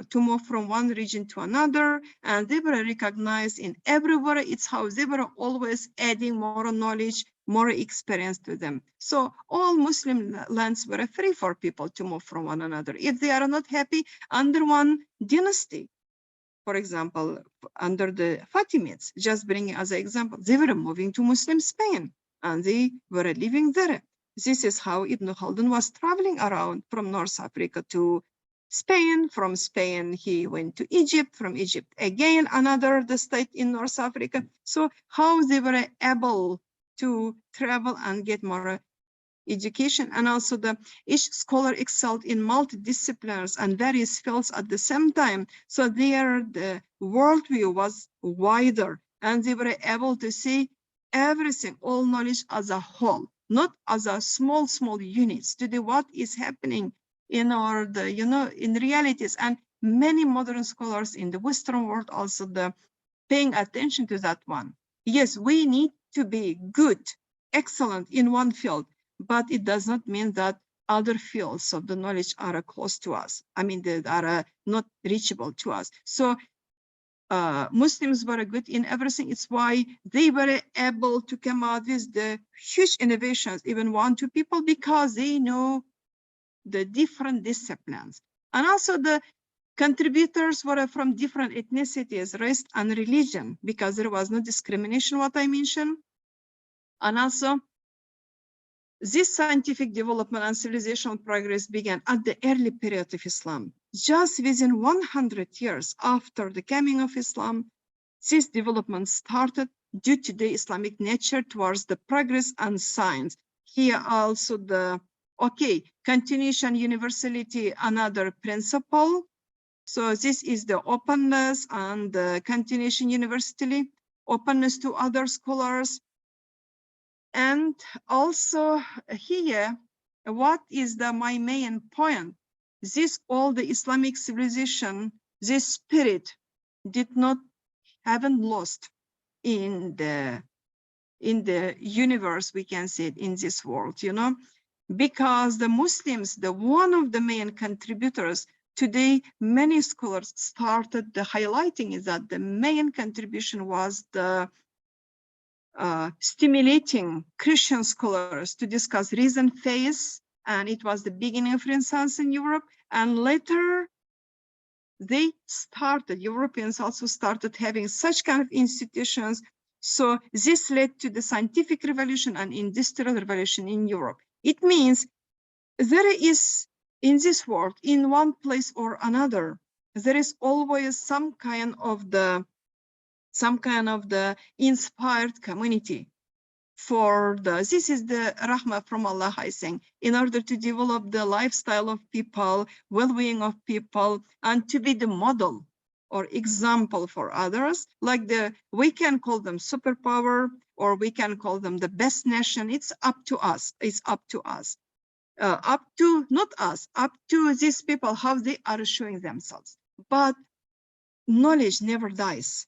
to move from one region to another, and they were recognized in everywhere. It's how they were always adding more knowledge, more experience to them. So all Muslim lands were free for people to move from one another. If they are not happy under one dynasty, for example, under the Fatimids, just bringing as an example, they were moving to Muslim Spain and they were living there. This is how Ibn Khaldun was traveling around from North Africa to Spain. From Spain, he went to Egypt. From Egypt, again, the state in North Africa. So how they were able to travel and get more education, and also each scholar excelled in multidisciplines and various fields at the same time. So the worldview was wider, and they were able to see everything, all knowledge as a whole, not as a small units, to do what is happening in our in realities. And many modern scholars in the Western world also paying attention to that one. Yes, we need to be good, excellent in one field, but it does not mean that other fields of the knowledge are close to us. I mean, they are not reachable to us. So Muslims were good in everything. It's why they were able to come out with the huge innovations, even 1-2 people, because they know the different disciplines. And also the contributors were from different ethnicities, race, and religion, because there was no discrimination, what I mentioned. And also, this scientific development and civilizational progress began at the early period of Islam. Just within 100 years after the coming of Islam, this development started due to the Islamic nature towards the progress and science. Here also continuation, universality, another principle. So this is the openness and the continuation universality, openness to other scholars. And also here, what is my main point? This all the Islamic civilization, this spirit haven't lost in the universe, we can say it, in this world, because the Muslims, one of the main contributors. Today, many scholars started highlighting is that the main contribution was the stimulating Christian scholars to discuss reason, faith, and it was the beginning of Renaissance in Europe. And later, Europeans also started having such kind of institutions. So this led to the scientific revolution and industrial revolution in Europe. It means there is, in this world, in one place or another, there is always some kind of the inspired community for this is the rahmah from Allah, I think, in order to develop the lifestyle of people, well-being of people, and to be the model or example for others. Like we can call them superpower, or we can call them the best nation. It's up to us. It's up to us. Up to, not us, up to these people, how they are showing themselves. But knowledge never dies.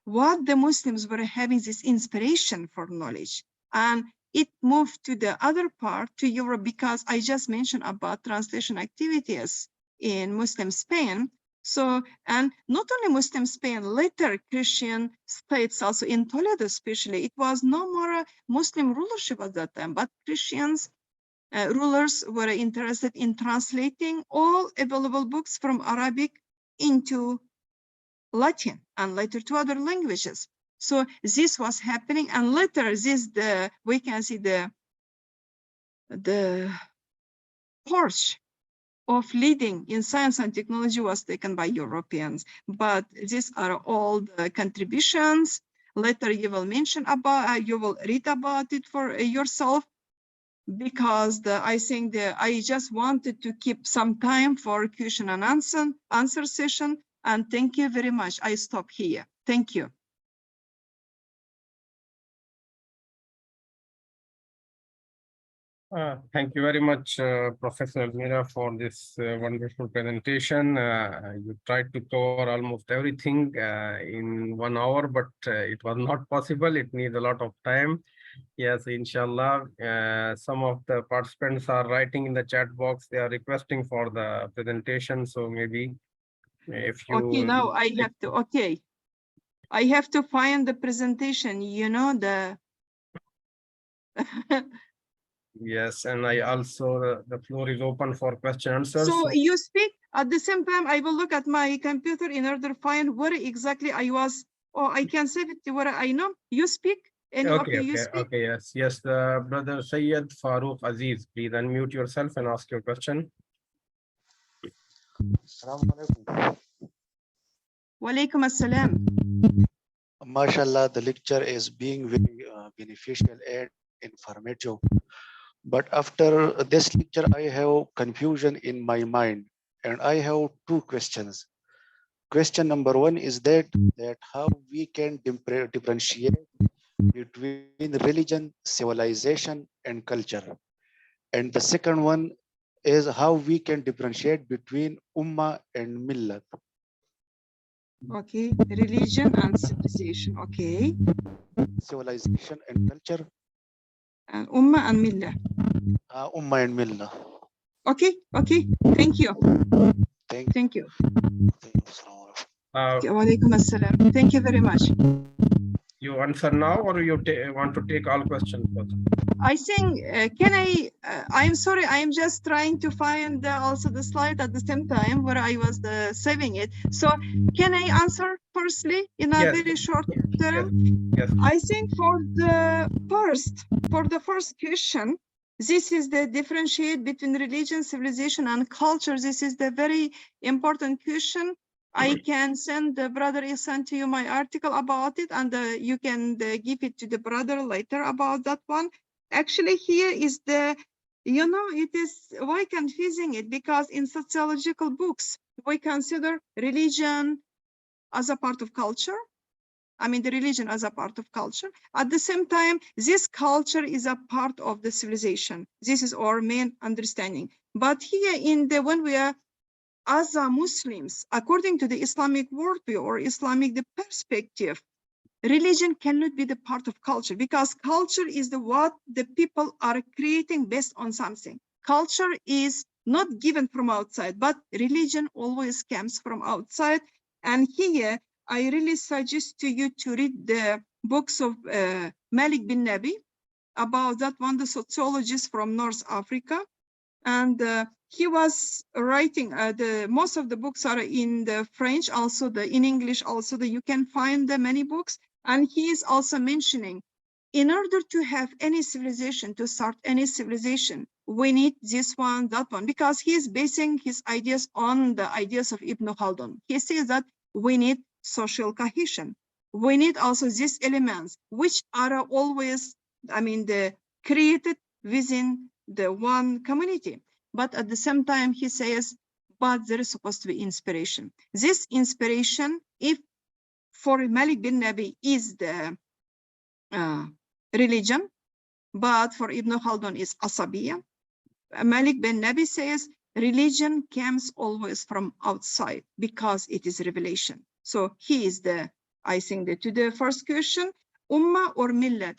What the Muslims were having this inspiration for knowledge, and it moved to the other part, to Europe, because I just mentioned about translation activities in Muslim Spain. So, and not only Muslim Spain, later Christian states also in Toledo especially, it was no more Muslim rulership at that time, but Christians rulers were interested in translating all available books from Arabic into Latin and later to other languages. So this was happening, and later we can see the torch of leading in science and technology was taken by Europeans. But these are all the contributions. Later you will mention about, you will read about it for yourself, because I think I just wanted to keep some time for question and answer session. And thank you very much. I stop here. Thank you. Thank you very much, Professor Elmira, for this wonderful presentation. You tried to cover almost everything in 1 hour, but it was not possible. It needs a lot of time. Yes, inshallah. Some of the participants are writing in the chat box. They are requesting for the presentation. So maybe if you... Okay, now I have to, I have to find the presentation, the... Yes, and I also, the floor is open for question and answers. So you speak at the same time. I will look at my computer in order to find where exactly I was, or I can save it to where I know. You speak? Okay, yes, Brother Sayyid Farooq Aziz, please unmute yourself and ask your question. Walaikum assalam. MashaAllah, the lecture is being very beneficial and informative. But after this lecture, I have confusion in my mind, and I have two questions. Question number one is that how we can differentiate between religion, civilization, and culture. And the second one is how we can differentiate between ummah and millat. Okay, religion and civilization. Okay, Civilization and culture, and Ummah and Millah. ummah and millah. Okay, okay. Thank you. Thank Thank you. you. Uh, Wa alaikum assalam. Thank you very much. you answer now, or you want to take all questions first? I think, can I'm sorry, I'm just trying to find also the slide at the same time where I was saving it. So can I answer firstly in a Yes. very short term? Yes. I think for the first question, this is the differentiate between religion, civilization, and culture. This is the very important question. I can send the brother Isan to you my article about it, and you can give it to the brother later about that one. Actually, here is it is why confusing it, because in sociological books, we consider religion as a part of culture. I mean, the religion as a part of culture. At the same time, this culture is a part of the civilization. This is our main understanding. But here when we are as Muslims, according to the Islamic worldview or Islamic perspective, religion cannot be the part of culture, because culture is what the people are creating based on something. Culture is not given from outside, but religion always comes from outside. And here, I really suggest to you to read the books of Malik bin Nabi about that one, the sociologist from North Africa. And he was writing, most of the books are in the French, also in English, also you can find the many books. And he is also mentioning, in order to have any civilization, to start any civilization, we need this one, that one, because he is basing his ideas on the ideas of Ibn Khaldun. He says that we need social cohesion. We need also these elements, which are always, created within the one community. But at the same time, he says, but there is supposed to be inspiration. This inspiration, if for Malik bin Nabi is the religion, but for Ibn Khaldun is Asabiya. Malik bin Nabi says religion comes always from outside because it is revelation. So he is I think to the first question, Ummah or Millat.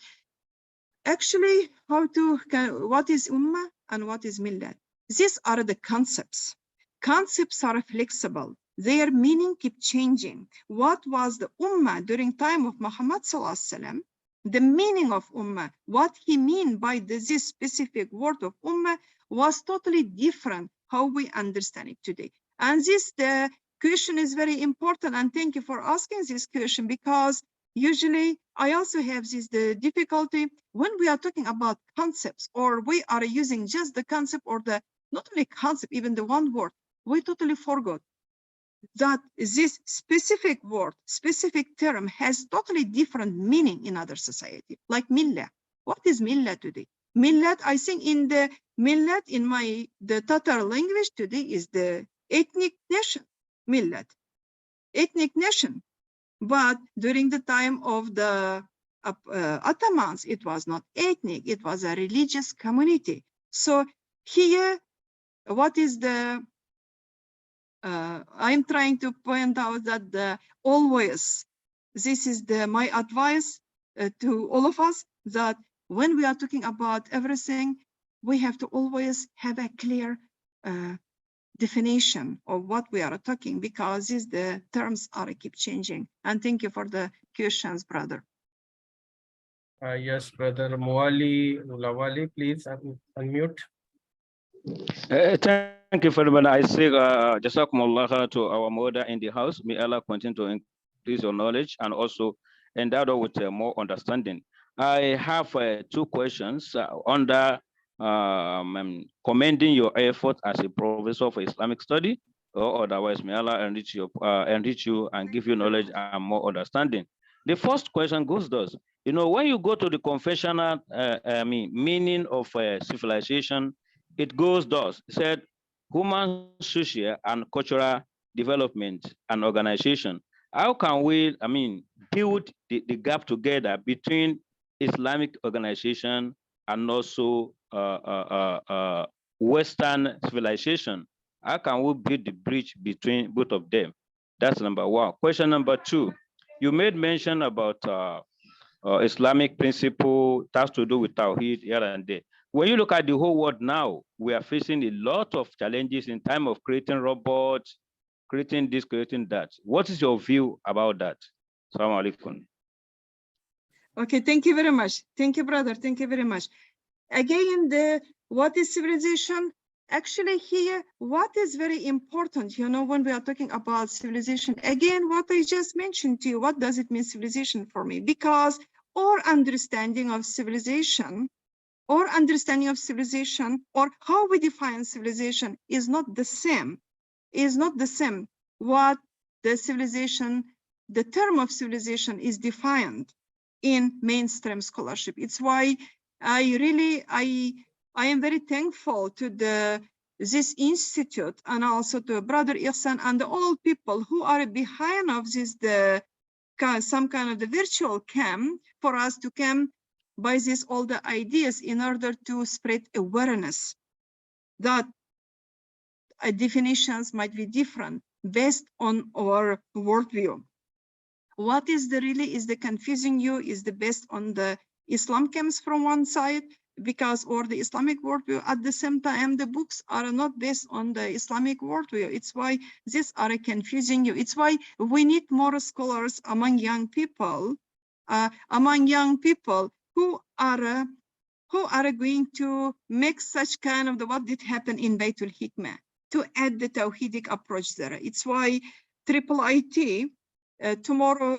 Actually, what is Ummah and what is Millat? These are the concepts. Concepts are flexible. Their meaning keep changing. What was the Ummah during time of Muhammad Sallallahu Alaihi Wasallam? The meaning of Ummah, what he mean by this specific word of Ummah, was totally different how we understand it today. And the question is very important, and thank you for asking this question, because usually I also have the difficulty when we are talking about concepts, or we are using just the concept or not only concept, even the one word, we totally forgot that this specific word, specific term has totally different meaning in other society, like millah. What is millah today? Millat, I think in the millat in the Tatar language today is the ethnic nation, millat, ethnic nation. But during the time of the Ottomans, it was not ethnic, it was a religious community. So here, what is I'm trying to point out that always, this is my advice to all of us, that when we are talking about everything, we have to always have a clear definition of what we are talking, because the terms keep changing. And thank you for the questions, brother. Yes, brother Muali Lawali, please unmute. Thank you very much. I say Jazakumullah to our mother in the house. May Allah continue to increase your knowledge and also endow with more understanding. I have two questions under commending your effort as a professor for Islamic study, or otherwise may Allah enrich you and give you knowledge and more understanding. The first question goes thus: You know, when you go to the conventional meaning of civilization, it goes thus. It said human, social, and cultural development and organization. How can we, build the gap together between Islamic organization and also Western civilization? How can we build the bridge between both of them? That's number one. Question number two, you made mention about Islamic principle, it has to do with Tawheed here and there. When you look at the whole world now, we are facing a lot of challenges in time of creating robots, creating this, creating that. What is your view about that? Assalamu alaikum. Okay, thank you very much. Thank you, brother. Thank you very much. Again, what is civilization? Actually here, what is very important, you know, when we are talking about civilization, again, what I just mentioned to you, what does it mean civilization for me? Because our understanding of civilization, or how we define civilization is not the same, what the civilization, the term of civilization is defined in mainstream scholarship. It's why I am very thankful to this institute and also to Brother Ihsan and all people who are behind of this, some kind of the virtual camp for us to come by this all the ideas in order to spread awareness that definitions might be different based on our worldview. What is the confusing you is the based on the Islam comes from one side, because or the Islamic worldview at the same time the books are not based on the Islamic worldview. It's why these are confusing you. It's why we need more scholars among young people who are going to make such kind of what did happen in Baitul Hikmah to add the Tawhidic approach there. It's why IIIT tomorrow,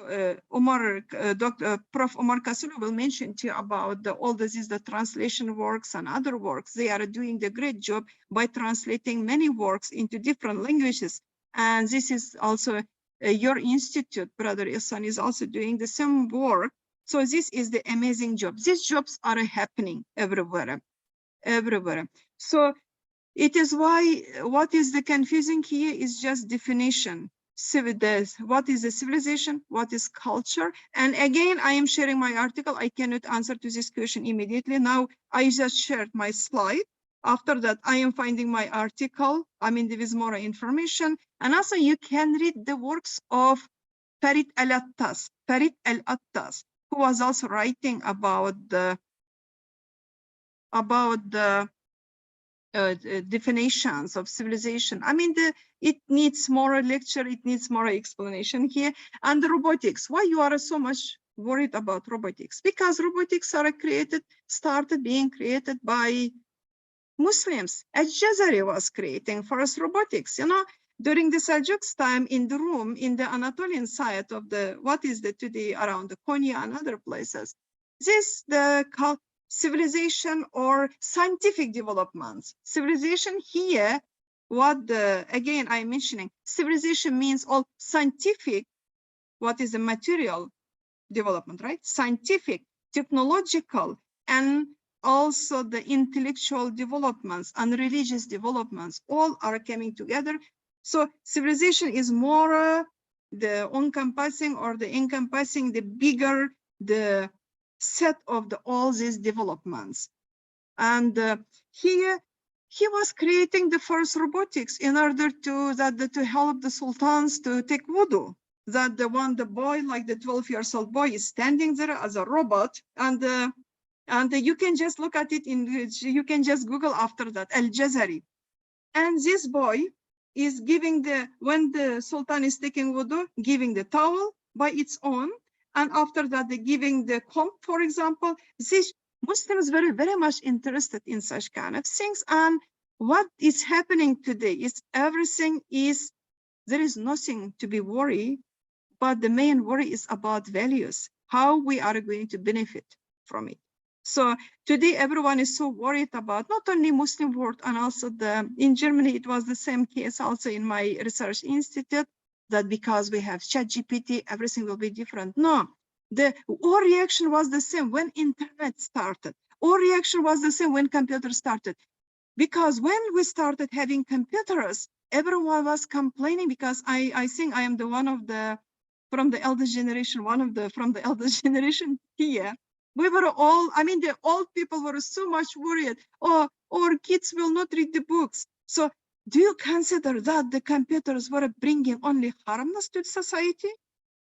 Prof. Omar Kasulu will mention to you about all the translation works and other works. They are doing the great job by translating many works into different languages. And this is also your institute, Brother Ihsan, is also doing the same work. So this is the amazing job. These jobs are happening everywhere. So it is why what is the confusing here is just definition. What is a civilization, what is culture? And again, I am sharing my article. I cannot answer to this question immediately. Now, I just shared my slide. After that, I am finding my article. I mean, there is more information. And also you can read the works of Farid al-Attas, who was also writing about the definitions of civilization. I mean, it needs more lecture, it needs more explanation here. And the robotics, why you are so much worried about robotics? Because robotics are started being created by Muslims. Al-Jazari was creating first robotics, you know, during the Seljuks time in the room, in the Anatolian side of what is today around the Konya and other places. Civilization or scientific developments. Civilization here, again, I'm mentioning, civilization means all scientific, what is the material development, right? Scientific, technological, and also the intellectual developments and religious developments, all are coming together. So civilization is more the encompassing the bigger, the set of all these developments. And here he was creating the first robotics in order to help the sultans to take wudu. That the boy, like the 12-year-old boy, is standing there as a robot, and you can just look at it you can just Google after that, Al-Jazari. And this boy is giving when the sultan is taking wudu, giving the towel by its own. And after that, they're giving the comb, for example. These Muslims very, very much interested in such kind of things. And what is happening today is there is nothing to be worried, but the main worry is about values, how we are going to benefit from it. So today, everyone is so worried about not only Muslim world, and also in Germany, it was the same case also in my research institute, that because we have ChatGPT, everything will be different. No, Our reaction was the same when internet started. Our reaction was the same when computers started. Because when we started having computers, everyone was complaining, because I think I am the one of the, from the elder generation, from the elder generation here. We were all, I mean, the old people were so much worried. Oh, our kids will not read the books. So do you consider that the computers were bringing only harmness to society?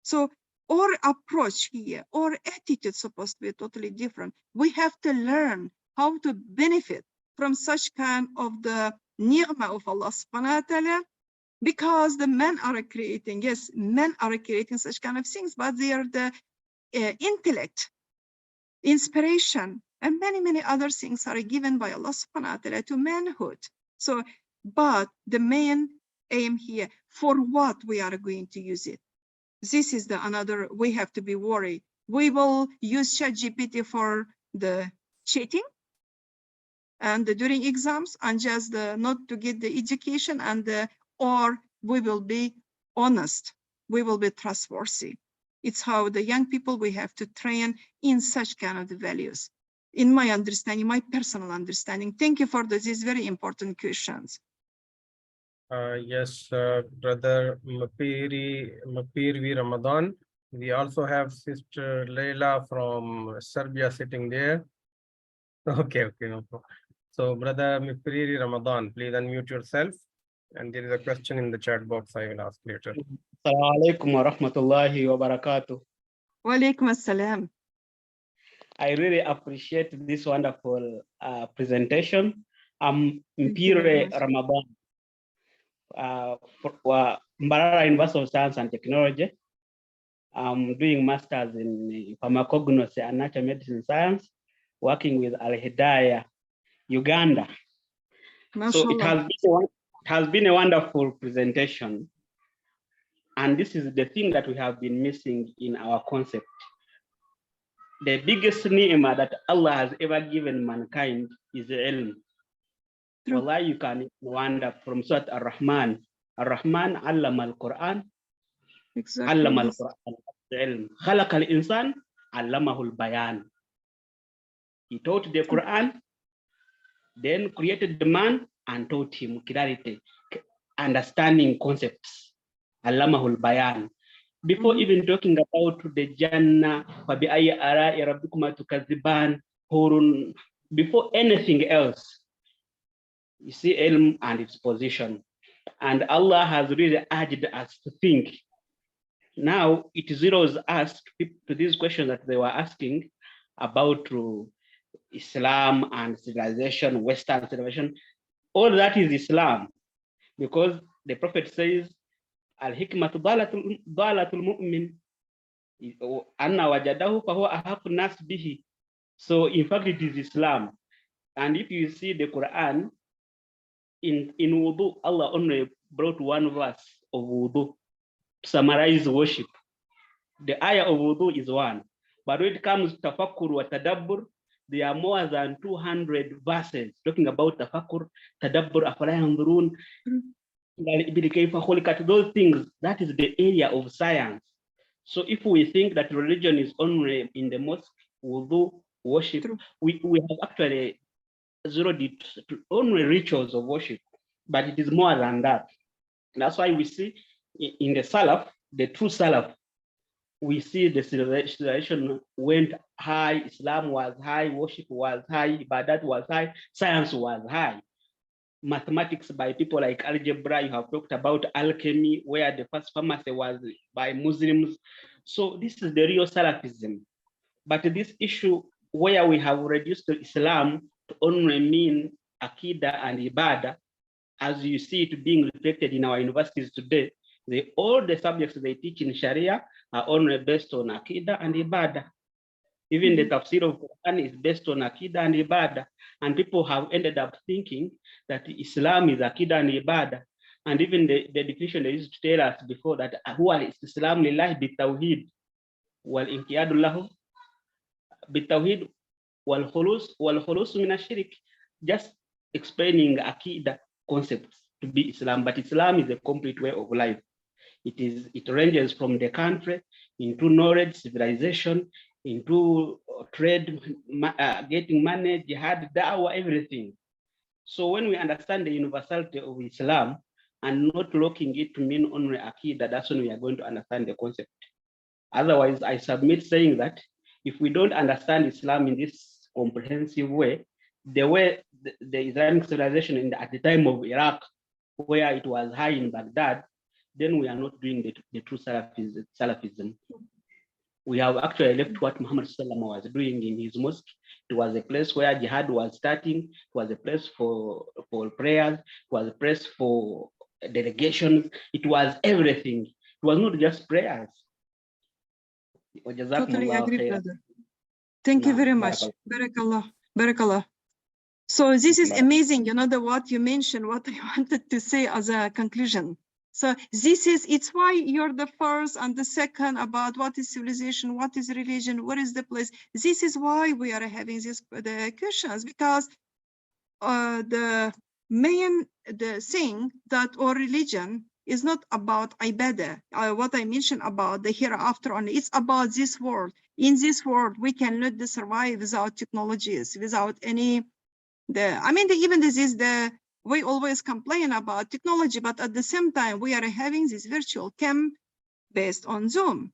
So our approach here, our attitude is supposed to be totally different. We have to learn how to benefit from such kind of the ni'mah of Allah subhanahu wa ta'ala, because the men are creating, yes, men are creating such kind of things, but they are the intellect, inspiration, and many, many other things are given by Allah subhanahu wa ta'ala to manhood. So, but the main aim here, for what we are going to use it. This is the another, we have to be worried. We will use ChatGPT for the cheating and during exams, and just not to get the education, and or we will be honest, we will be trustworthy. It's how the young people we have to train in such kind of the values. In my understanding, my personal understanding. Thank you for these very important questions. Yes, brother Mapirvi Ramadan. We also have Sister Leila from Serbia sitting there. Okay, no problem. So, brother Mapirvi Ramadan, please unmute yourself. And there is a question in the chat box I will ask later. Assalamu alaikum wa rahmatullahi wa barakatuh. Wa alaikum assalam. I really appreciate this wonderful presentation. I'm Mpire Ramadan, for Mbarara University of Science and Technology. I'm doing masters in pharmacognosy and natural medicine science, working with Al Hidayah, Uganda. So it has been a wonderful presentation. And this is the thing that we have been missing in our concept. The biggest ni'mah that Allah has ever given mankind is the ilm. Wallahi, you can wonder from Surat Ar-Rahman. Ar-Rahman allama al-Quran. Allama al-Quran. Ilm. Khalaq al-insan allamahu al-bayan. He taught the Quran, then created the man and taught him clarity, understanding concepts. Allamahu al-bayan. Before even talking about the Jannah, before anything else, you see ilm and its position. And Allah has really urged us to think. Now it zeroes us to these questions that they were asking about Islam and civilization, Western civilization. All that is Islam, because the Prophet says, Al-hikmatu dalatul mu'min anna wajadahu fahuwa ahaqqun nas bihi. So in fact it is Islam. And if you see the Quran, in wudu, Allah only brought one verse of wudu to summarize worship. The ayah of wudu is one. But when it comes to tafakkur wa tadabbur, there are more than 200 verses talking about tafakkur, tadabbur, afala yanzurun, those things. That is the area of science. So if we think that religion is only in the mosque, wudu, worship, we have actually zeroed it to only rituals of worship, but it is more than that. And that's why we see in the Salaf, the true Salaf, we see the civilization went high, Islam was high, worship was high, ibadat was high, science was high. Mathematics by people like algebra, you have talked about alchemy, where the first pharmacy was by Muslims. So this is the real Salafism. But this issue where we have reduced Islam to only mean Aqidah and Ibadah, as you see it being reflected in our universities today, all the subjects they teach in Sharia are only based on Aqidah and Ibadah. Even the tafsir of Quran is based on Aqidah and Ibadah. And people have ended up thinking that Islam is Aqidah and Ibadah. And even the definition they used to tell us before that, huwa Islam lillahi bitawhid wal inqiyadu lahu bitawhid wal khulus min ash-shirk, just explaining Aqidah concepts to be Islam. But Islam is a complete way of life. It ranges from the country into knowledge, civilization, into trade, getting money, jihad, da'wah, everything. So when we understand the universality of Islam and not locking it to mean only Aqidah, that's when we are going to understand the concept. Otherwise, I submit saying that if we don't understand Islam in this comprehensive way the Islamic civilization at the time of Iraq, where it was high in Baghdad, then we are not doing the true Salafism. We have actually left what Muhammad Sallam was doing in his mosque. It was a place where jihad was starting. It was a place for prayers. It was a place for delegations. It was everything. It was not just prayers. Totally agree, brother. Thank you very much. Barakallah. Barakallah. So this is amazing. You know, what you mentioned, what I wanted to say as a conclusion. So it's why you're the first and the second about what is civilization, what is religion, what is the place. This is why we are having the questions, because the thing that our religion is not about ibadah, what I mentioned about the hereafter only. It's about this world. In this world, we cannot survive without technologies, without any, even this is we always complain about technology, but at the same time, we are having this virtual camp based on Zoom.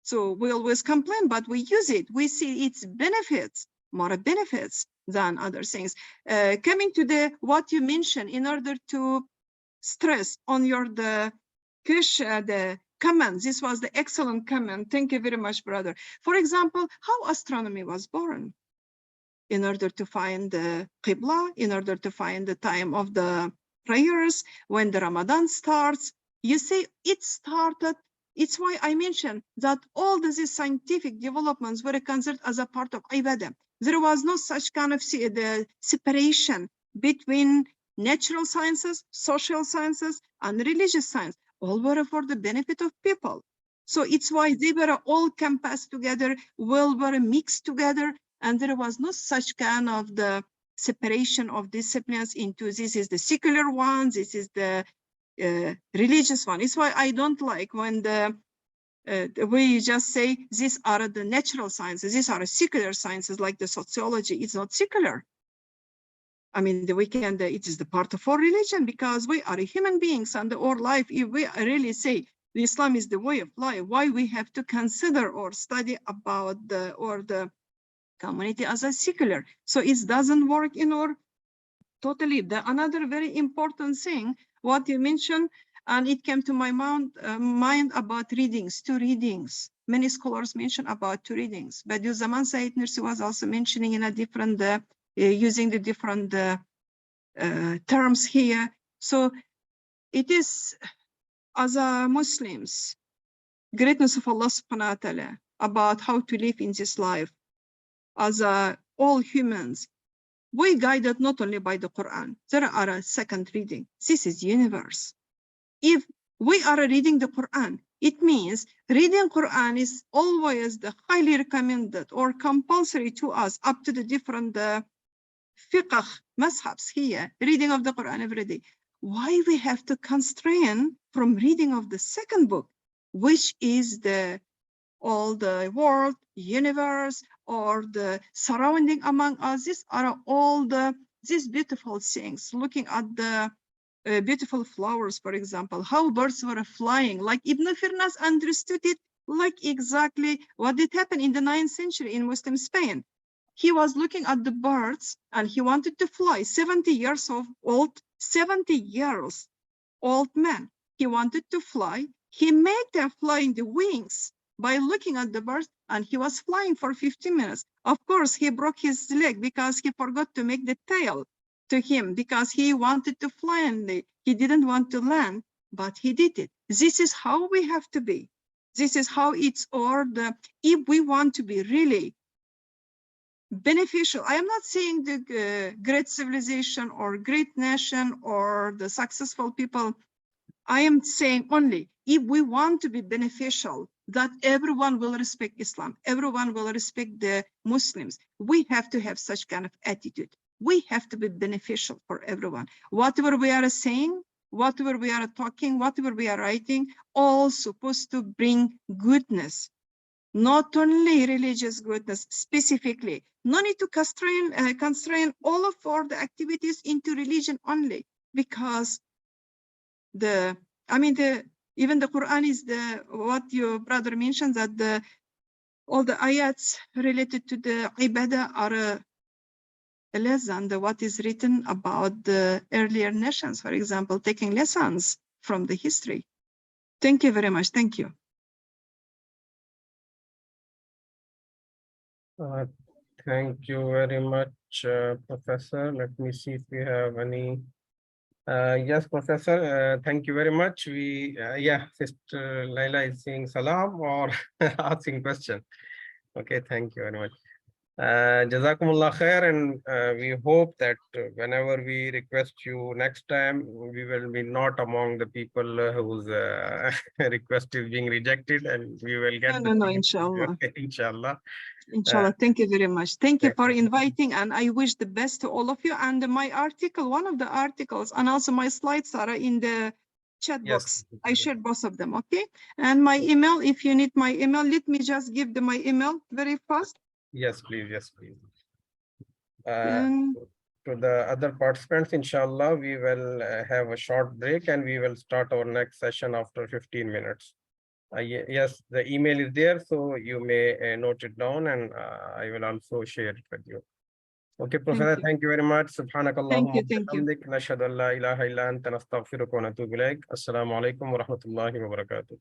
So we always complain, but we use it. We see its benefits, more benefits than other things. Coming to what you mentioned, in order to stress on the comment, this was the excellent comment. Thank you very much, brother. For example, how astronomy was born. In order to find the Qibla, in order to find the time of the prayers, when the Ramadan starts, you see, it started. It's why I mentioned that all these scientific developments were considered as a part of Ibadah. There was no such kind of the separation between natural sciences, social sciences, and religious science. All were for the benefit of people. So it's why they were all compassed together, were mixed together, and there was no such kind of the separation of disciplines into this is the secular one, this is the religious one. It's why I don't like when we just say these are the natural sciences, these are secular sciences like the sociology. It's not secular. It is the part of our religion because we are human beings and our life, if we really say the Islam is the way of life, why we have to consider or study about the community as a secular. So it doesn't work in our totally. Another very important thing, what you mentioned, and it came to my mind about readings, 2 readings. Many scholars mention about 2 readings, but Zaman Said Nursi was also mentioning in a different, using the different terms here. So it is, as a Muslims, greatness of Allah subhanahu wa ta'ala about how to live in this life. As all humans, we guided not only by the Quran. There are a second reading. This is universe. If we are reading the Quran, it means reading Quran is always the highly recommended or compulsory to us up to the different fiqh, mazhabs here, reading of the Quran every day. Why we have to constrain from reading of the second book, which is all the world, universe, or the surrounding among us? These are all these beautiful things. Looking at the beautiful flowers, for example, how birds were flying, like Ibn Firnas understood it, like exactly what did happen in the 9th century in Muslim Spain. He was looking at the birds and he wanted to fly. 70 years old, 70 years old man. He wanted to fly. He made them fly in the wings by looking at the birds, and he was flying for 15 minutes. Of course, he broke his leg because he forgot to make the tail to him because he wanted to fly and he didn't want to land, but he did it. This is how we have to be. This is how it's if we want to be really beneficial. I am not saying the great civilization or great nation or the successful people. I am saying only if we want to be beneficial, that everyone will respect Islam, everyone will respect the Muslims, we have to have such kind of attitude. We have to be beneficial for everyone. Whatever we are saying, whatever we are talking, whatever we are writing, all supposed to bring goodness, not only religious goodness specifically. No need to constrain all of our the activities into religion only, because even the Quran is what your brother mentioned, that all the ayats related to the ibadah are less than what is written about the earlier nations, for example, taking lessons from the history. Thank you very much. Thank you. Thank you very much, Professor. Let me see if we have any. Yes, Professor, thank you very much. Sister Laila is saying salam or asking question. Okay, thank you very much. Jazakumullah khair, and we hope that whenever we request you next time, we will be not among the people whose request is being rejected, and we will get No, inshallah. Inshallah. Inshallah, thank you very much. Thank you for inviting, and I wish the best to all of you. And my article, one of the articles, and also my slides are in the chat box. I shared both of them, okay? And my email, if you need my email, let me just give my email very fast. Yes, please. Yes, please. To the other participants, inshallah, we will have a short break and we will start our next session after 15 minutes. Yes, the email is there, so you may note it down, and I will also share it with you. Okay, Professor, thank you very much. Subhanakallahumma wa bihamdik, nashhadu an la ilaha illa anta nastaghfiruka wa natubu ilaik. Assalamu alaikum wa rahmatullahi wa barakatuh.